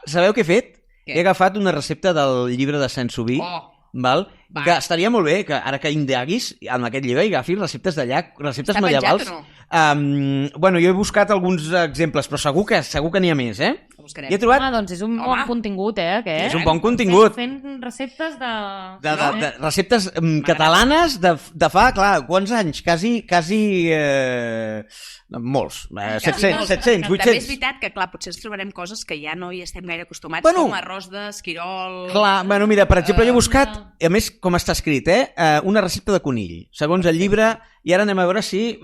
Sabeu què he fet? Què? He agafat una recepta del llibre de Saint-Subi, val? Va. Que estaria molt bé que ara que indaguis en aquest llibre i agafis receptes d'allà, receptes Està penjat medievals. o no? Bueno, jo he buscat alguns exemples, però segur que n'hi ha més, Ho buscarem. I he trobat... Ah, doncs és un Home. bon contingut, aquest. És un bon contingut. Fent receptes de... De receptes catalanes de fa, clar, quants anys? Quasi molts. 700, 700, També és 800. veritat que, clar, potser ens trobarem coses que ja no hi estem gaire acostumats, Bueno. com arròs d'esquirol... Clar, bueno, mira, per exemple, jo he buscat, a més, com està escrit, una recepta de conill, segons el llibre, i ara anem a veure si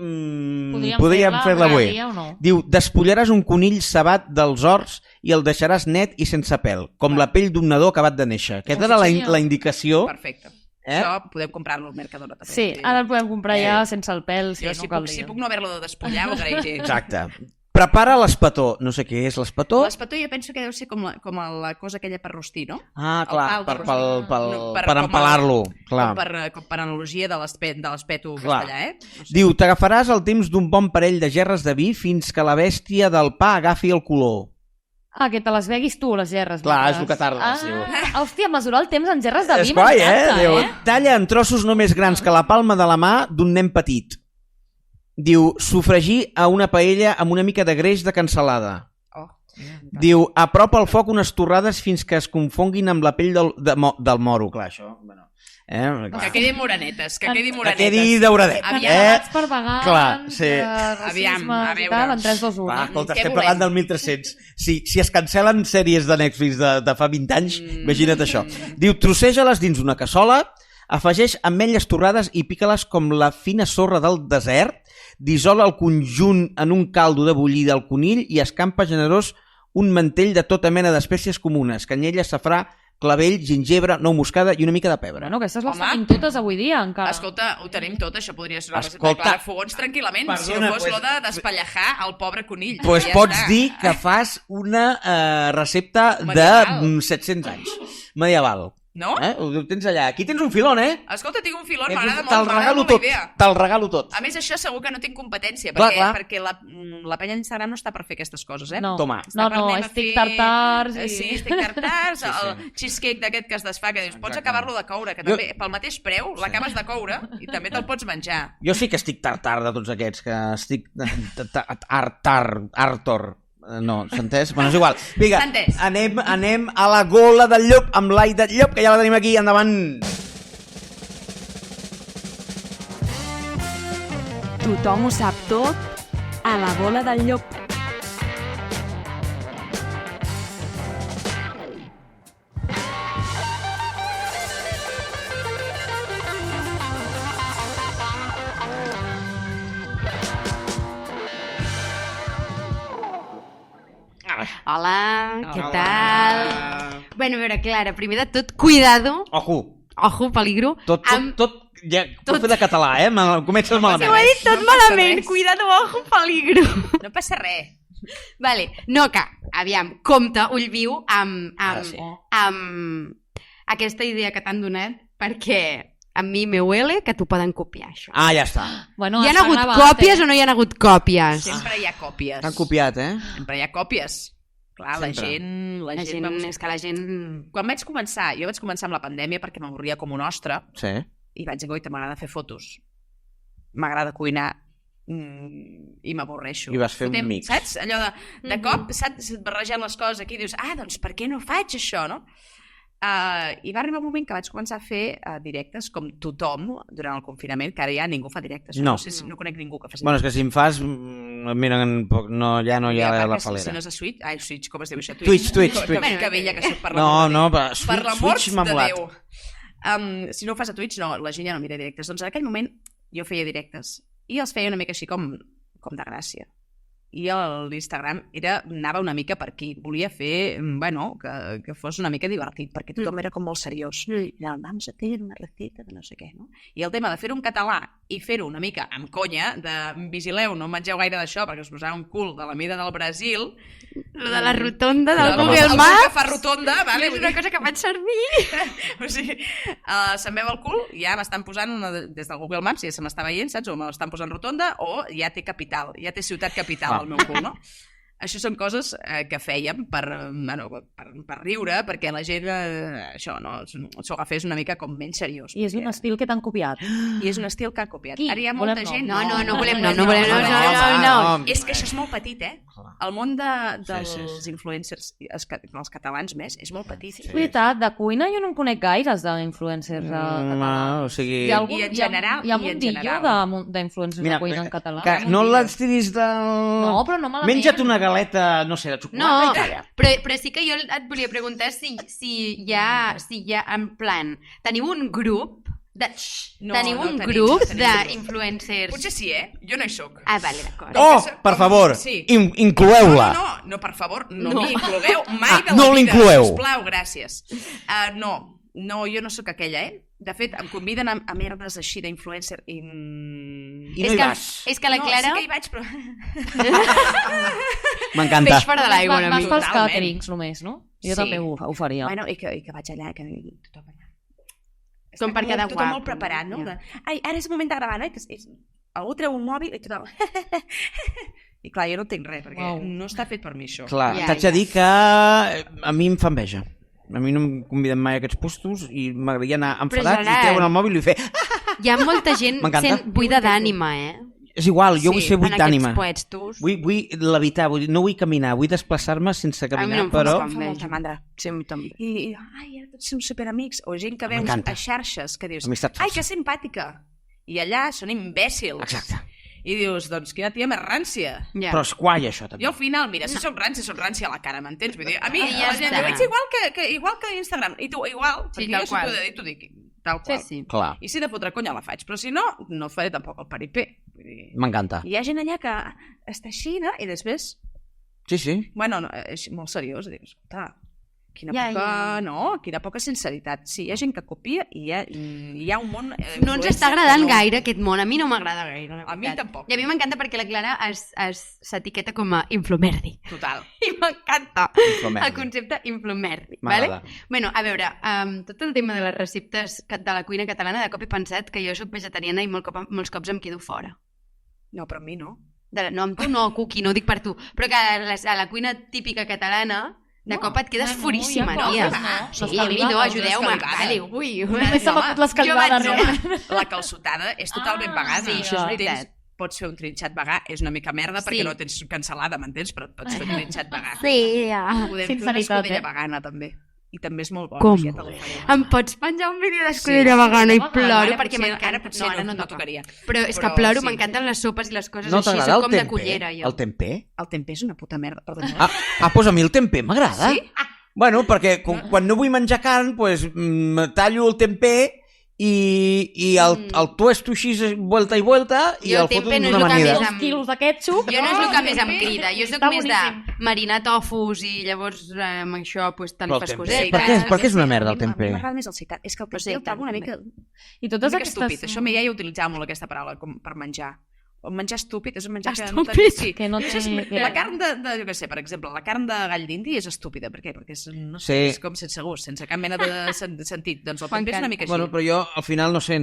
podríem fer-la avui. dia o no? Diu, despullaràs un conill cebat dels horts i el deixaràs net i sense pèl, com la pell d'un nadó acabat de néixer. Aquesta era la indicació. Perfecte. Això podem comprar-lo al Mercadona també. Sí, ara el podem comprar ja sense el pèl, sí, Jo, no si caldria. puc no haver-lo de despullar, ho agrairé. Exacte. Prepara l'espató. No sé què és l'espató. L'espató jo penso que deu ser com la cosa aquella per rostir, no? Ah, El clar, pal de per empalar-lo. Clar. Com per analogia de l'espeto Clar. castellà, No sé. Diu, t'agafaràs el temps d'un bon parell de gerres de vi fins que la bèstia del pa agafi el color. Ah, que te les beguis tu, les gerres. Clar, mentre- és el que tardes, diu. Hòstia, mesurar el temps en gerres de vi És guai, m'encanta, Diu, talla en trossos no més grans que la palma de la mà d'un nen petit. Diu, sofregir a una paella amb una mica de greix de cansalada. Oh. Diu, apropa al foc unes torrades fins que es confonguin amb la pell del moro. Clar, això... Bueno, Que quedi morenetes, que quedi que morenetes. quedi dauradet. Catalans per vegans, Clar, sí. Aviam, a i veure. tal, en 3, 2, 1. Va, escolta, Què estem volem? parlant del 1300. Si es cancel·len sèries de Netflix de fa 20 anys, imagina't això. Diu, trosseja-les dins una cassola, afegeix ametlles torrades i pica-les com la fina sorra del desert, dissol el conjunt en un caldo de bullir del conill i escampa generós un mantell de tota mena d'espècies comunes, canyella, safrà, clavell, gingebre, nou moscada i una mica de pebre. Bueno, aquestes les Home. tenim totes avui dia, encara. Escolta, ho tenim tot, això podria ser una recepta Escolta, clara. Fogons tranquil·lament, si perdona, no fos pues- lo de despallejar el pobre conill. Pues Ja pots està. dir que fas una recepta Medieval. de 700 anys. Medieval. No? Ho tens allà. Aquí tens un filón, Escolta, tinc un filón, Te'l m'agrada molt tot. la idea. Te'l regalo tot. A més, això segur que no tinc competència, Clar. perquè la penya d'Instagram no està per fer aquestes coses, No, Toma. no, estic tartars i... Sí, estic tartars, Sí, sí. el cheesecake d'aquest que es desfà, que dius, pots Exacte. acabar-lo de coure, que també, pel mateix preu, l'acabes de coure i també te'l pots menjar. Jo sí que estic tartar de tots aquests, que estic... Artor. No, s'ha entès? Bueno, és igual. Vinga, S'ha entès. anem a la gola del llop, amb l'ai del llop, que ja la tenim aquí, endavant. Tothom ho sap tot a la bola del llop. Hola, què tal? Bueno, a veure, Clara, primer de tot, cuidado, Ojo, peligro. tot, ja, tot fer de català, comences malament. Ho he dit tot No passa malament, res. cuidado, ojo, peligro. No passa res. Vale, no, que, aviam, compte, ull viu, Ara sí. amb aquesta idea que t'han donat, perquè a mi me huele que t'ho poden copiar, això. Ah, ja està. Bueno, Hi ha està hagut gravat, còpies o no hi ha hagut còpies? Sempre hi ha còpies. T'han copiat, Sempre hi ha còpies. Clar, la Sempre. gent... La gent, és que la gent... Quan vaig començar, jo vaig començar amb la pandèmia perquè m'avorria com un ostre Sí. i vaig dir, goita, m'agrada fer fotos. M'agrada cuinar i m'avorreixo. I vas fer un mix. Saps? Allò de cop, saps, barrejant les coses aquí, dius, doncs per què no faig això, no? I va arribar un moment que vaig començar a fer directes com tothom durant el confinament, que ara ja ningú fa directes. No. No conec ningú que faci Bueno, és que si em fas... Miren, ja no hi ha la Si falera. no és a Switch, Switch, com es diu això? Twitch. Que vella que soc per No, l'amor de no, Déu. Per l'amor Switch de m'ha molat. Déu. Si no ho fas a Twitch, no, la gent ja no mira directes. Doncs en aquell moment jo feia directes i els feia una mica així com de gràcia. I l'Instagram anava una mica per aquí. Volia fer, bueno, que fos una mica divertit, perquè tothom era com molt seriós. I vamos a fer una receta de no sé què, no? I el tema de fer-ho en català i fer-ho una mica amb conya, de vigileu, no mengeu gaire d'això, perquè us posarà un cul de la mida del Brasil. Lo de la rotonda del Algú Google que Maps fa rotonda, vale? és una cosa que faig servir. O sigui, se'm veu el cul, ja m'estan posant des del Google Maps, ja se m'està veient, saps? O m'estan posant rotonda, o ja té capital, ja té ciutat capital al meu cul, no? Això són coses que fèiem per riure, perquè la gent això, no? S'ho agafés una mica com menys seriós. I és un estil que t'han copiat. I és un estil que han copiat. Qui? Ara hi ha molta Volem gent... No volem, no. És que això és molt petit, El món dels influencers, els catalans més, és molt petit. És veritat, de cuina jo no en conec gaires d'influencers O sigui... I en general, hi ha mundillo d'influencers de cuina en català. Que no les tiris del... No, però no malament. Menja't una galeta, no sé, de xocolata No, i calla. però sí que jo et volia preguntar si hi ha, en plan, teniu un grup d'influencers. Potser sí, Jo no hi soc. Ah, vale, d'acord. Oh, per favor, Sí. incloeu-la. No, per favor, no m'hi inclogueu mai de la no vida. l'incloeu. Sisplau, gràcies. No, jo no sóc aquella, De fet, em conviden a merdes així d'influencer i I no hi vas. És que la Clara... No, sí que hi vaig, però... M'encanta. Peix fora de l'aigua, una Vas mica. pels Totalment. caterings només, no? Jo Sí. també ho faria. Bueno, i que vaig allà, que tothom allà. Com per quedar Tothom guapo. molt preparat, no? Ja. Ara és el moment de gravar, no? Algú treu un mòbil i tothom... I clar, jo no entenc res, perquè Uau. no està fet per mi, això. Clar, Ja, t'haig de dir que a mi em fa enveja. A mi no em conviden mai a aquests puestos i m'agradaria anar enfadat i Gerard, treure el mòbil i fer... Hi ha molta gent M'encanta. buida d'ànima, És igual, jo vull ser buit en d'ànima. aquests puestos. Vull levitar, no vull caminar, vull desplaçar-me sense A mi caminar, no em fa però... com. Em fa molta mandra. Sí, també. I ara tots som superamics. O gent que veus M'encanta. a xarxes que dius, Amistat ai, falsa. que simpàtica. I allà són imbècils. Exacte. I dius, doncs quina tia més rància. Ja. Però és guai, això, també. Jo al final, mira, si soc rància a la cara, m'entens? Vull dir, a mi, I ja la gent està. diu, ets igual que Instagram. I tu, igual. Sí, perquè tal jo si qual. t'ho he de dir, t'ho dic. Tal qual. Sí. Clar, I si de fotre conya la faig, però si no, no faré tampoc el paripé. Vull dir, m'encanta. hi ha gent allà que està així, no? I després, Sí, sí. bueno, és molt seriós, dius, escolta, Quina poca sinceritat. Sí, hi ha gent que copia i hi ha un món... No ens està agradant gaire aquest món. A mi no m'agrada gaire. A mi tampoc. I a mi m'encanta perquè la Clara s'etiqueta com a influmerdi. Total. I m'encanta Influmerdi. el concepte influmerdi. M'agrada. Vale? Bueno, a veure, tot el tema de les receptes de la cuina catalana, de cop he pensat que jo soc vegetariana i molts cops em quedo fora. No, però amb mi no. No, amb tu no, Cuqui, no ho dic per tu. Però que a la cuina típica catalana de cop et quedes foríssima, hi ha tia. coses, Sí, a mi no, ajudeu-me. L'escalivada. Vale, ui. Només s'ha batut l'escalivada, Jo vaig- no? La calçotada és totalment vegana. sí, això és veritat. Pots fer un trinxat vegà, és una mica merda perquè Sí. no tens cansalada, m'entens? Però et pots fer un trinxat vegà. Sí, Podem fer una Sinceritat, escudella vegana, també. I també és molt bona. Com? Ja te la faré. em pots penjar un vídeo d'escudella vegana i ploro Ara perquè potser- m'encanta. Ara potser no toca. tocaria. Però és que Però ploro, sí. m'encanten les sopes i les coses No així, t'agrada soc el com de tempeh? cullera, jo. El tempeh? El tempeh és una puta merda, perdona. Doncs a mi el tempeh m'agrada. Sí? Bueno, perquè quan no vull menjar carn, pues, tallo el tempeh i el tuesto així vuelta i vuelta i Jo el el foto tempeh no és d'una el que manera. més Dos quilos de ketchup. Jo no és el que més em crida, jo soc Està més boníssim. de marinar tofus i llavors amb això pues, te li Però el fas tempeh, cosetes. per què és una merda el A mi tempeh? m'agrada més el seitan. És que el tempeh el trobo una mica... I totes Una mica aquestes... estúpid. Això ja he utilitzat molt aquesta paraula com per menjar. O menjar estúpid és un menjar que Estúpid? no sí. Que no Això és, té- la carn jo què sé, per exemple, la carn de gall d'indi és estúpida. Per què? Perquè és, no sé, Sí. és com sense gust, sense cap mena de sentit. Doncs el tempeh és una mica així. Bueno, però jo al final no sé,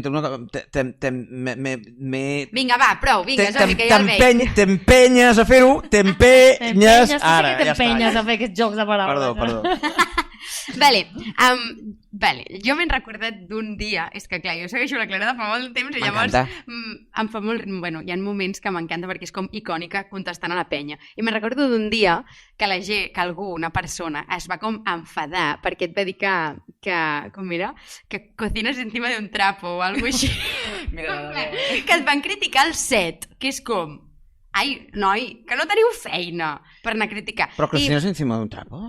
Vinga, va, prou, vinga, Sofi, que ja el veig. t'empenyes a fer-ho, t'empenyes, ara, ja està. T'empenyes a fer aquests jocs de paraules. Perdó. Vale, jo m'he recordat d'un dia, és que clar, jo segueixo la Clara de fa molt temps i llavors em fa molt... Bueno, hi ha moments que m'encanta perquè és com icònica contestant a la penya. I me'n recordo d'un dia que algú, una persona, es va com enfadar perquè et va dir com era? Que cocinas encima de un trapo o alguna cosa així. Mira, Que et van criticar el set, que és com... Ai, noi, que no teniu feina per anar a criticar. Però cocines encima d'un trapo?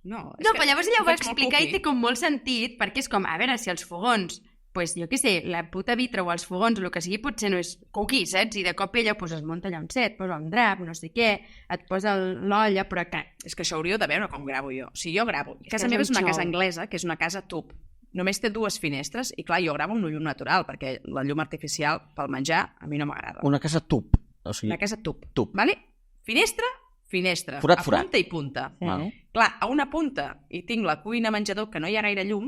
no, No, però llavors ella ho va faig molt explicar i cookie. té com molt sentit, perquè és com, a veure, si els fogons, pues, jo què sé, la puta vitra o els fogons, el que sigui, potser no és cookie, saps? I de cop ella pues, es munta allà un set, posa un drap, no sé què, et posa l'olla, però que... És que això hauríeu de veure com gravo jo. O sigui, jo gravo. Casa és meva un és una xou. casa anglesa, que és una casa tub. Només té 2 finestres i, clar, jo gravo amb llum natural, perquè la llum artificial pel menjar a mi no m'agrada. Una casa tub. O sigui, Una casa tub. Tub. Vale? Finestra, Forat, a forat. punta i punta. Sí. Val. Clar, a una punta hi tinc la cuina-menjador, que no hi ha gaire llum,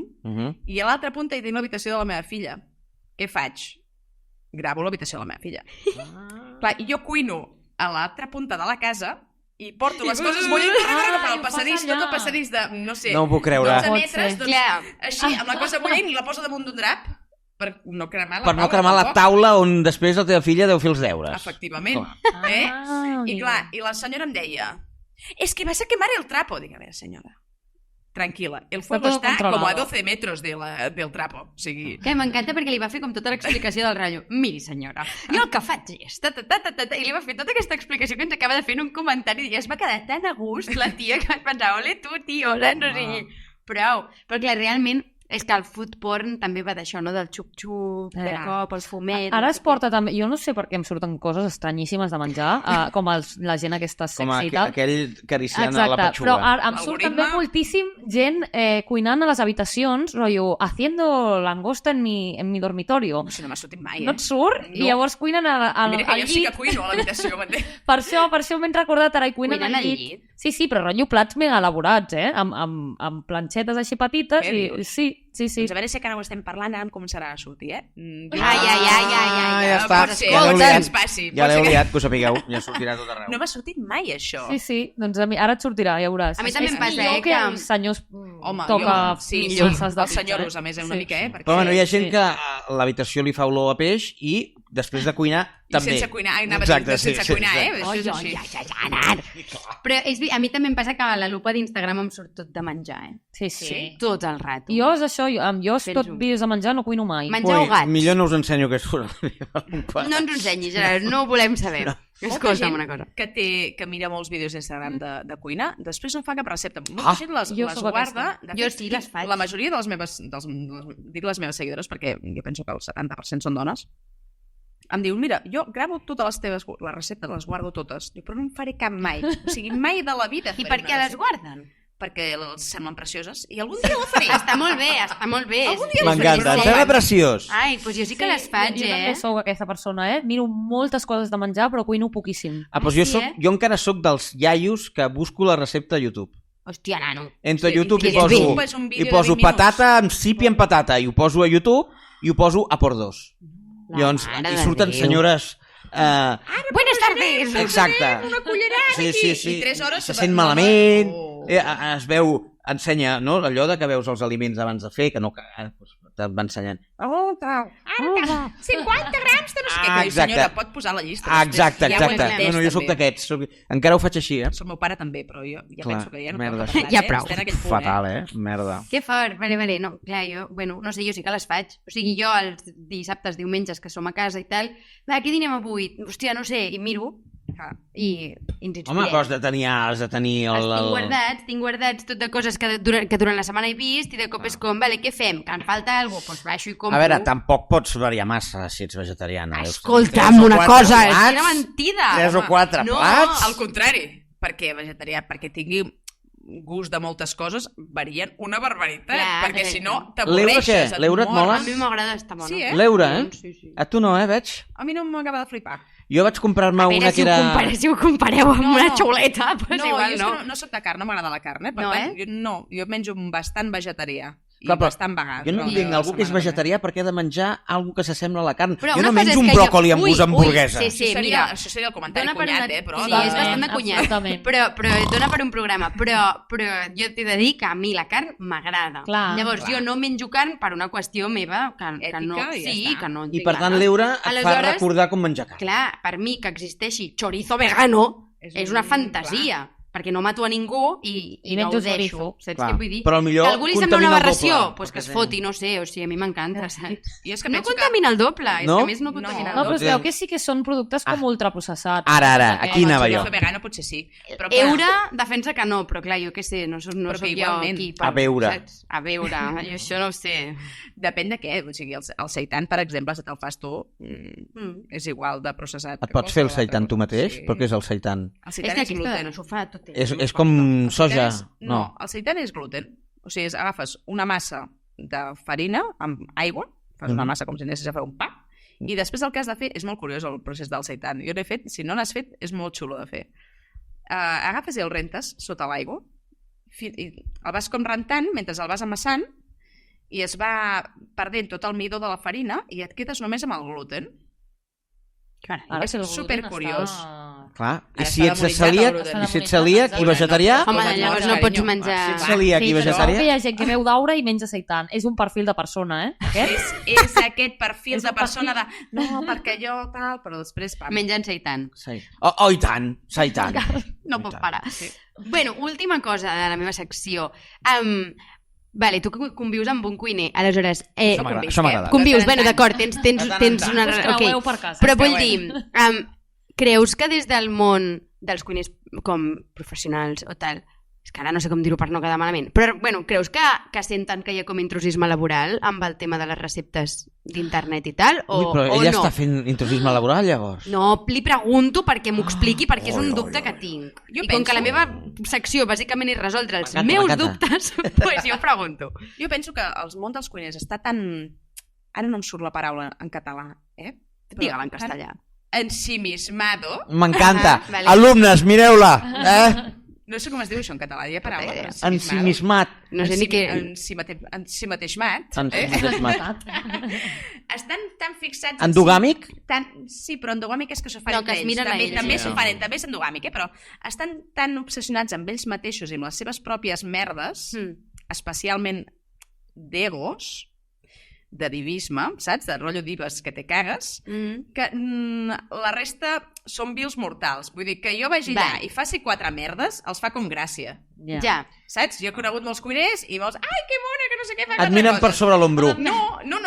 i a l'altra punta hi tinc l'habitació de la meva filla. Què faig? Gravo l'habitació de la meva filla. Clar, i jo cuino a l'altra punta de la casa i porto les coses molt per al passadís, tot el passadís de, no sé, No ho puc creure. 12 Pot metres, ser. doncs, Clar. així, amb la cosa bullent, i la poso damunt d'un drap per no cremar la Per no taula, cremar la tampoc. taula on després la teva filla deu fer els deures. Efectivament. Ah, I clar, i la senyora em deia, es que vas a quemar el trapo. Dic, a veure, senyora, tranquila, el fuego todo está controlado. como a 12 metros del trapo. O sigui, Que m'encanta perquè li va fer com tota l'explicació del ratllo. Miri, senyora, jo el que faig és... I li va fer tota aquesta explicació que ens acaba de fer en un comentari i es va quedar tan a gust la tia que vaig pensar, ole tu, tio, saps? O sigui, prou. Però clar, realment és que el food porn també va d'això, no? Del xup-xup, de cop, els fumets... Ara es porta també... Jo no sé per què em surten coses estranyíssimes de menjar, com la gent aquesta Com sexy i tal. aquell acariciant a la Exacte, petxuga. però ara em surt també L'algoritme. moltíssim gent cuinant a les habitacions, rotllo, haciendo langosta en mi dormitorio. això no m'ha sortit mai, No et surt? No. I llavors cuinen al Mira que jo sí llit. que cuino a l'habitació, m'entens? Per això m'he recordat ara, i cuinen Cuinen al al llit. llit? Sí, sí, però rotllo plats mega elaborats, amb planxetes així petites. Què I, dius? sí. Doncs a veure si que ara ho estem parlant, ara em començarà a sortir, Ai, ja està. Pot ser, Ja l'heu pot ser que liat. ens passi. Ja pot ser l'heu que- liat, que ho sapigueu. Ja sortirà tot arreu. No m'ha sortit mai, això. Sí, sí, doncs a mi, ara et sortirà, ja veuràs. A mi també em És passa, millor que... els senyors Home, toca sí, salses de els pizza, senyoros, a més, una mica, Sí. Perquè... Però bueno, hi ha gent Sí. que a l'habitació li fa olor a peix i després de cuinar I també. sense cuinar, anava Exacte, a dir, sense cuinar, Això és així. Però a mi també em passa que a la lupa d'Instagram em surt tot de menjar, Sí, sí. Sí. Tot el rato. Jo és això, jo és tot Penso. vídeos de menjar, no cuino mai. Mengeu gats. Millor no us ensenyo què surt. No ens ho ensenyis, Gerard, no ho volem saber. Escolta'm una cosa. Que mira molts vídeos d'Instagram de cuinar, després no fa cap recepta. Molta Ah, gent les jo sóc guarda. De Jo fet, sí, les faig. La majoria de les meves, dic les meves seguidores, perquè jo penso que el 70% són dones, em diuen, mira, jo gravo totes les teves... Les receptes les guardo totes. Dic, però no en faré cap mai. O sigui, mai de la vida I faré per una què les recepta. guarden? perquè els semblen precioses, i algun dia la faré. Està molt bé, està molt bé. Algun dia la faré. M'encanta, em sembla preciós. Ai, doncs jo sí que les faig, Jo també sóc aquesta persona, Miro moltes coses de menjar, però cuino poquíssim. Doncs jo encara sóc dels iaios que busco la recepta a YouTube. Hòstia, nano. Entro a YouTube sí, i poso patata amb sípia en patata, i ho poso a YouTube i ho poso a por dos. Llavors, i surten senyores... Buenas tardes! Exacte. Una cullerada Sí. I 3 hores... Se sent malament, es veu, ensenya, no?, allò de que veus els aliments abans de fer, que no... Te'n va ensenyant. Ara, 50 grams de no sé què. Que diu, Exacte. senyora, pot posar la llista. Exacte. Ja ho he entès, No, jo sóc també. d'aquests. Encara ho faig així, El meu pare també, però jo ja Clar, penso que ja no merda. pot Ja prou. Estem en aquell punt, Fatal, merda. Que fort, vale, no, clar, jo, bueno, no sé, jo sí que les faig. O sigui, jo els dissabtes, diumenges que som a casa i tal, va, què dinem avui? Hòstia, no sé, i miro, i ens inspirem. Home, però has de tenir Els tinc guardats tot de coses que durant la setmana he vist i de cop és com, vale, què fem? Que em falta alguna cosa? Doncs baixo i compro. A veure, tampoc pots variar massa si ets vegetariana. Escolta'm una cosa, és una mentida. 3 o 4 No, plats? Al contrari, perquè vegetarià, perquè tingui gust de moltes coses, varien una barbaritat, Clar, perquè si no L'eure t'avorreixes. què? L'eure et mola? A mi m'agrada, està bona. Sí, L'eure, Sí. A tu no, veig? A mi no m'acaba de flipar. Jo vaig comprar-me A veure, una que era... si ho compareu amb No, una no. xuleta, doncs No, igual jo és no. que no soc de carn, no m'agrada la carn, per No, tant, jo menjo bastant vegetarià. I Clar, però bastant vegà. Jo no entenc algú que és vegetarià perquè ha de menjar algo que s'assembla a la carn. Però Jo una no cosa menjo és un que bròcoli amb ui, gust hamburguesa. Sí, mira. Això seria el comentari Dona per cunyat, una... però... Sí, és bastant de cunyat. Absolutament. Però dona per un programa. Però jo t'he de dir que a mi la carn m'agrada. Clar. Llavors, jo no menjo carn per una qüestió meva que no... Ètica i ja Sí, està. que no I per tant l'eure et fa Aleshores, recordar com menjar carn. clar, per mi que existeixi chorizo vegano és una fantasia. Perquè no mato a ningú i no menjo ho deixo. chorizo. Saps Clar, què vull dir? però millor que a algú li sembla una contamina el aberració, doble, doncs que es perquè foti, no sé, o sigui, a mi m'encanta, saps? I és que No penso contamina el doble, és No? que a més no contamina No, el però es doble. veu que sí que són productes com ultraprocessats. Ara, aquí anava jo. Chorizo vegano potser sí. Però clar, Eure defensa que no, però clar, jo què sé, no soc Però jo igualment. aquí. A veure. Saps? A veure, jo això no ho sé. Depèn de què. O sigui, el seitan, per exemple, si te'l fas tu, és igual de processat. Et pots fer el seitan tu mateix? Però què és el seitan? El És seitan que és aquesta gluten. no s'ho fa tot. És com soja? No, el seitan és gluten. O sigui, agafes una massa de farina amb aigua, fas una massa com si anessis a fer un pa, i després el que has de fer, és molt curiós el procés del seitan. Jo l'he fet, si no l'has fet, és molt xulo de fer. Agafes i el rentes sota l'aigua, i el vas com rentant mentre el vas amassant, i es va perdent tot el midó de la farina i et quedes només amb el gluten. Ara, si el gluten supercuriós. Clar, i Ara si està ets demonitzat el celíac, gluten. i si ets celíac i vegetarià, Home, Posa'ns llavors molt no pots carinyo. menjar... si ets celíac i Sí, però vegetarià... hi ha gent que veu daura i menja seitan. És un perfil de persona, Aquest? És aquest perfil És de un persona de no, perquè jo tal, però després pam. Menjant seitan. Sí. Oh, i tant, seitan. No pot parar. Bueno, última cosa de la meva secció. Vale, tu convius amb un cuiner, aleshores... Això m'agrada. Convius, bueno, d'acord, tens una... Us Ok, creueu per casa. però vull dir, creus que des del món dels cuiners com professionals o tal, és que ara no sé com dir-ho per no quedar malament, però bueno, creus que senten que hi ha com intrusisme laboral amb el tema de les receptes d'internet i tal, o, Ui, però o ella no? està fent intrusisme laboral, llavors. No, li pregunto perquè m'ho expliqui, perquè és un dubte que tinc. Jo I com penso- que la meva secció bàsicament és resoldre els M'encanta, meus m'encanta. dubtes, doncs jo pregunto. Jo penso que el món dels cuiners està tan... Ara no em surt la paraula en català, Digue-la en castellà. Ensimismado. M'encanta. Ah, vale. Alumnes, mireu-la. No sé com es diu això en català, hi ha paraula. idea. Ensimismat. No sé ni què... Ensimateixmat. Ensimismat. Estan tan fixats... Endogàmic? Sí, però endogàmic és que s'ho fan No, que es ells. miren a ells, També sí. s'ho fan, també és endogàmic, però estan tan obsessionats amb ells mateixos i amb les seves pròpies merdes, especialment d'egos, de divisme, saps? De rotllo dives que te cagues, que la resta són vils mortals. Vull dir, que jo vagi allà i faci 4 merdes, els fa com gràcia. Ja. Saps? Jo he conegut molts cuiners i vols, ai, que bona, que no sé què, fa Et miren per sobre l'ombru. No,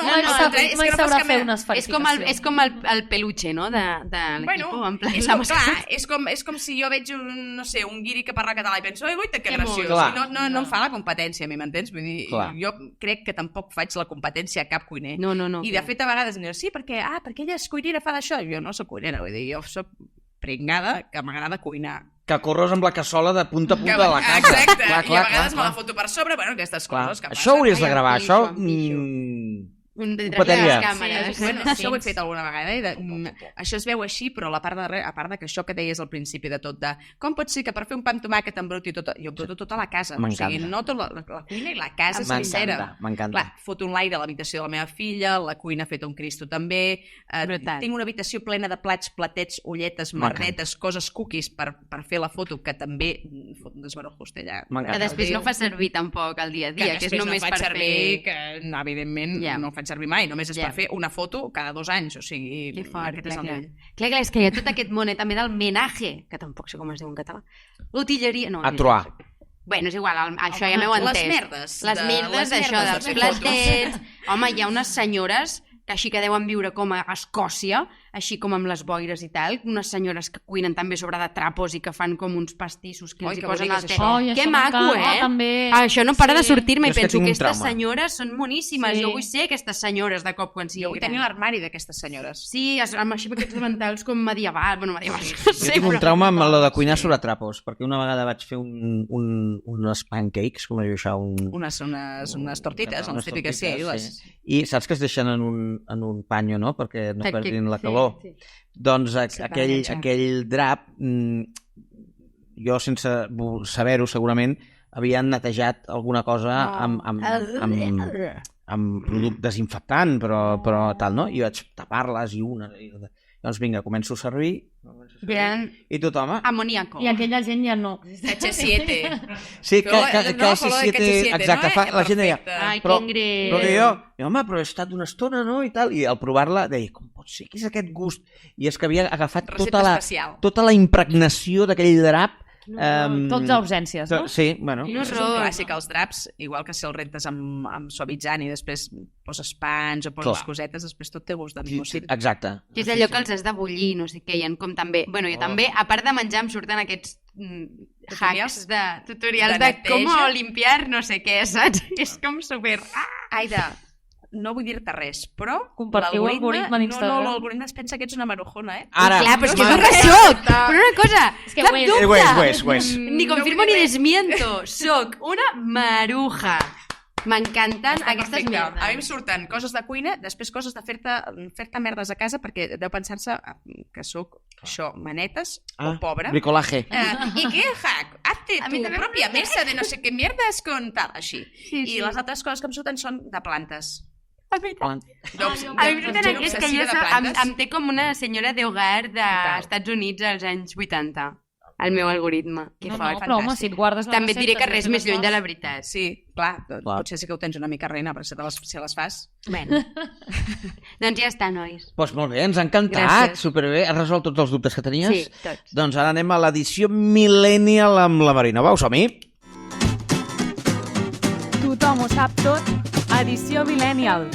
Mai al contrari, és que no fas sabrà cap fer mena. unes És com verificacions. el peluche, no?, de l'equip. Bueno, en plan, és la com, mascota. clar, és com si jo veig un, no sé, un guiri que parla català i penso, ai, guaita, que Que graciós. molt. I no em fa la competència, a mi, m'entens? Vull dir, Clar. jo crec que tampoc faig la competència a cap cuiner. No. I de fet, a vegades em diuen, sí, perquè ella és cuinera, fa d'això. Jo no soc cuinera, vull dir, jo soc pringada que m'agrada cuinar. Que corres amb la cassola de punta a punta de la casa. Exacte, Clar, i a vegades me la foto per sobre, bueno, aquestes coses que Això ho hauries de Ai, gravar, em això... pixo. Un detrás de Bateria. les càmeres. Sí, bueno, això ho he fet alguna vegada. Això es veu així, però la part darrere, a part de que això que deies al principi de tot, de com pot ser que per fer un pa amb tomàquet embruti tota... Jo embruto tota la casa. O sigui, no tota la cuina i la casa sencera. M'encanta. Clar, foto un l'aire a l'habitació de la meva filla, la cuina ha fet un Cristo també. Tinc una habitació plena de plats, platets, ulletes, merdetes, coses cookies per fer la foto, que també fot un desbarojos té allà. Que després no fa servir tampoc el dia a dia, que és només per fer... Que evidentment no ho faig servir mai, només és per fer una foto cada 2 anys, o sigui... Que fort, clar, és que hi ha tot aquest món també del menaje, que tampoc sé com es diu en català. L'utilleria... No, A trobar. Bueno, és igual, això ja m'heu entès. Les merdes d'això, dels platets... Home, hi ha unes senyores que així que deuen viure com a Escòcia, així com amb les boires i tal, unes senyores que cuinen també sobre de trapos i que fan com uns pastissos que els hi posen al terra. Que maco, Això no para de sortir-me i penso que aquestes senyores són moníssimes. Jo vull ser aquestes senyores de cop quan sigui gran. Jo vull tenir l'armari d'aquestes senyores. Sí, amb així aquests davantals com medievals. Bueno, medievals. Jo tinc un trauma amb el de cuinar sobre trapos, perquè una vegada vaig fer unes pancakes, com es diu això? Unes tortites, les típiques, sí. I saps que es deixen en un panyo, no?, perquè no perdin la calor. Doncs aquell drap, jo sense saber-ho segurament, havien netejat alguna cosa amb producte desinfectant, però tal, no? I vaig tapar-les i una... Doncs vinga, començo a servir i tothom... Amoníaco. I aquella gent ja no. H7. Sí, que H7, exacte, la gent deia... Ai, que ingres. Però jo, home, però he estat una estona, no?, i tal, i al provar-la deia, com pot ser, què és aquest gust? I és que havia agafat tota la impregnació d'aquell drap. Tots a urgències, no? Sí, bueno. És un clàssic, els draps, igual que si els rentes amb suavitzant i després poses pans o poses cosetes, després tot té gust de mimosín. Exacte. Que és allò que els has de bullir, no sé què, hi ha com també... Bueno, jo també, a part de menjar, em surten aquests hacks de tutorials de com limpiar no sé què, saps? És com super... Aida, no vull dir-te res, però compartiu l'algoritme d'Instagram. No, l'algoritme es pensa que ets una marujona, Ara, clar, però és que és el que soc! Però una cosa, cap dubte! Ho és. Ni confirmo ni desmiento. Soc una maruja. M'encanten aquestes merdes. A mi em surten coses de cuina, després coses de fer-te merdes a casa, perquè deu pensar-se que sóc això, manetes o pobra. Bricolaje. I què, hack? Hazte tu pròpia mesa de no sé què mierdes con tal, així. I les altres coses que em surten són de plantes. A mi és que jo em té com una senyora de hogar dels Estats Units als anys 80. El meu algoritme. Que fort. Però home, si et guardes també et diré que res més lluny de la veritat. Sí, clar, potser sí que ho tens una mica reina, però si les fas... Bueno. Doncs ja està, nois. Doncs molt bé, ens ha encantat, superbé. Has resolt tots els dubtes que tenies? Sí, tots. Doncs ara anem a l'edició Millennial amb la Marina Bau. Som-hi? Tothom ho sap tot, edició Millennial.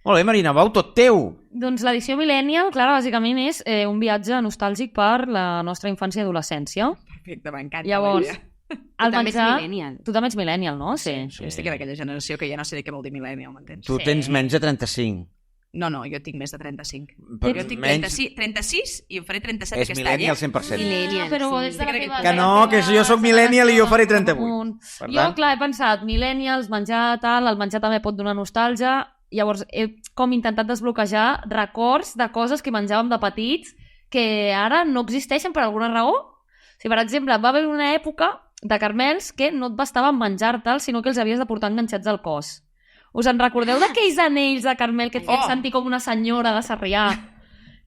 Molt bé, Marina Bau, tot teu. Doncs l'edició Millennial, clar, bàsicament és un viatge nostàlgic per la nostra infància i adolescència. Perfecte, m'encanta. Llavors, tu també ets millennial. Tu també ets millennial, no? Sí. Estic en aquella generació que ja no sé què vol dir millennial, m'entens? Tu tens menys de 35. No, jo tinc més de 35. Però jo tinc menys... 36 i ho faré 37 aquest any. És millennial 100%. Millennial, però sí. és de la teva... Que no, que jo sóc millennial i jo faré 38. Jo, clar, he pensat, millennials, menjar tal, el menjar també pot donar nostàlgia. Llavors he com intentat desbloquejar records de coses que menjàvem de petits que ara no existeixen per alguna raó. O sigui, per exemple, va haver una època de carmels que no et bastava menjar-te'ls, sinó que els havies de portar enganxats al cos. Us en recordeu d'aquells anells de carmel que et feien sentir com una senyora de Sarrià?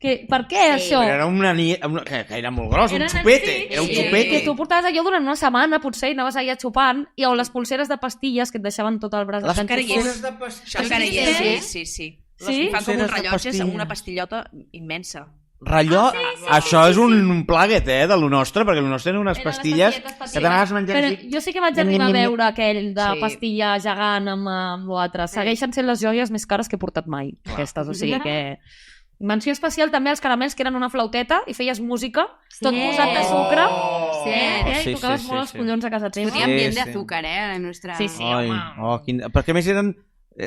Per què això? Però era que era molt gros, un xupete. Era un xupete. Que tu portaves allò durant una setmana, potser, i anaves allà xupant, i o les pulseres de pastilles que et deixaven tot el braç. Les carelles de pastilles. Això encara hi és, sí. Sí? Fan com uns rellotges amb una pastillota immensa. Rellot? Això és un plaguet, de lo nostre, perquè lo nostre eren unes pastilles que t'anaves menjant però així. jo sí que vaig arribar a veure aquell de pastilla gegant amb l'altre. Segueixen sent les joies més cares que he portat mai, aquestes, o sigui que... Menció especial també als caramels que eren una flauteta i feies música, tot posat de sucre. I tocaves molt els collons a casa teva. Fotíem bien d'azúcar, la nostra... Sí, home. Perquè a més eren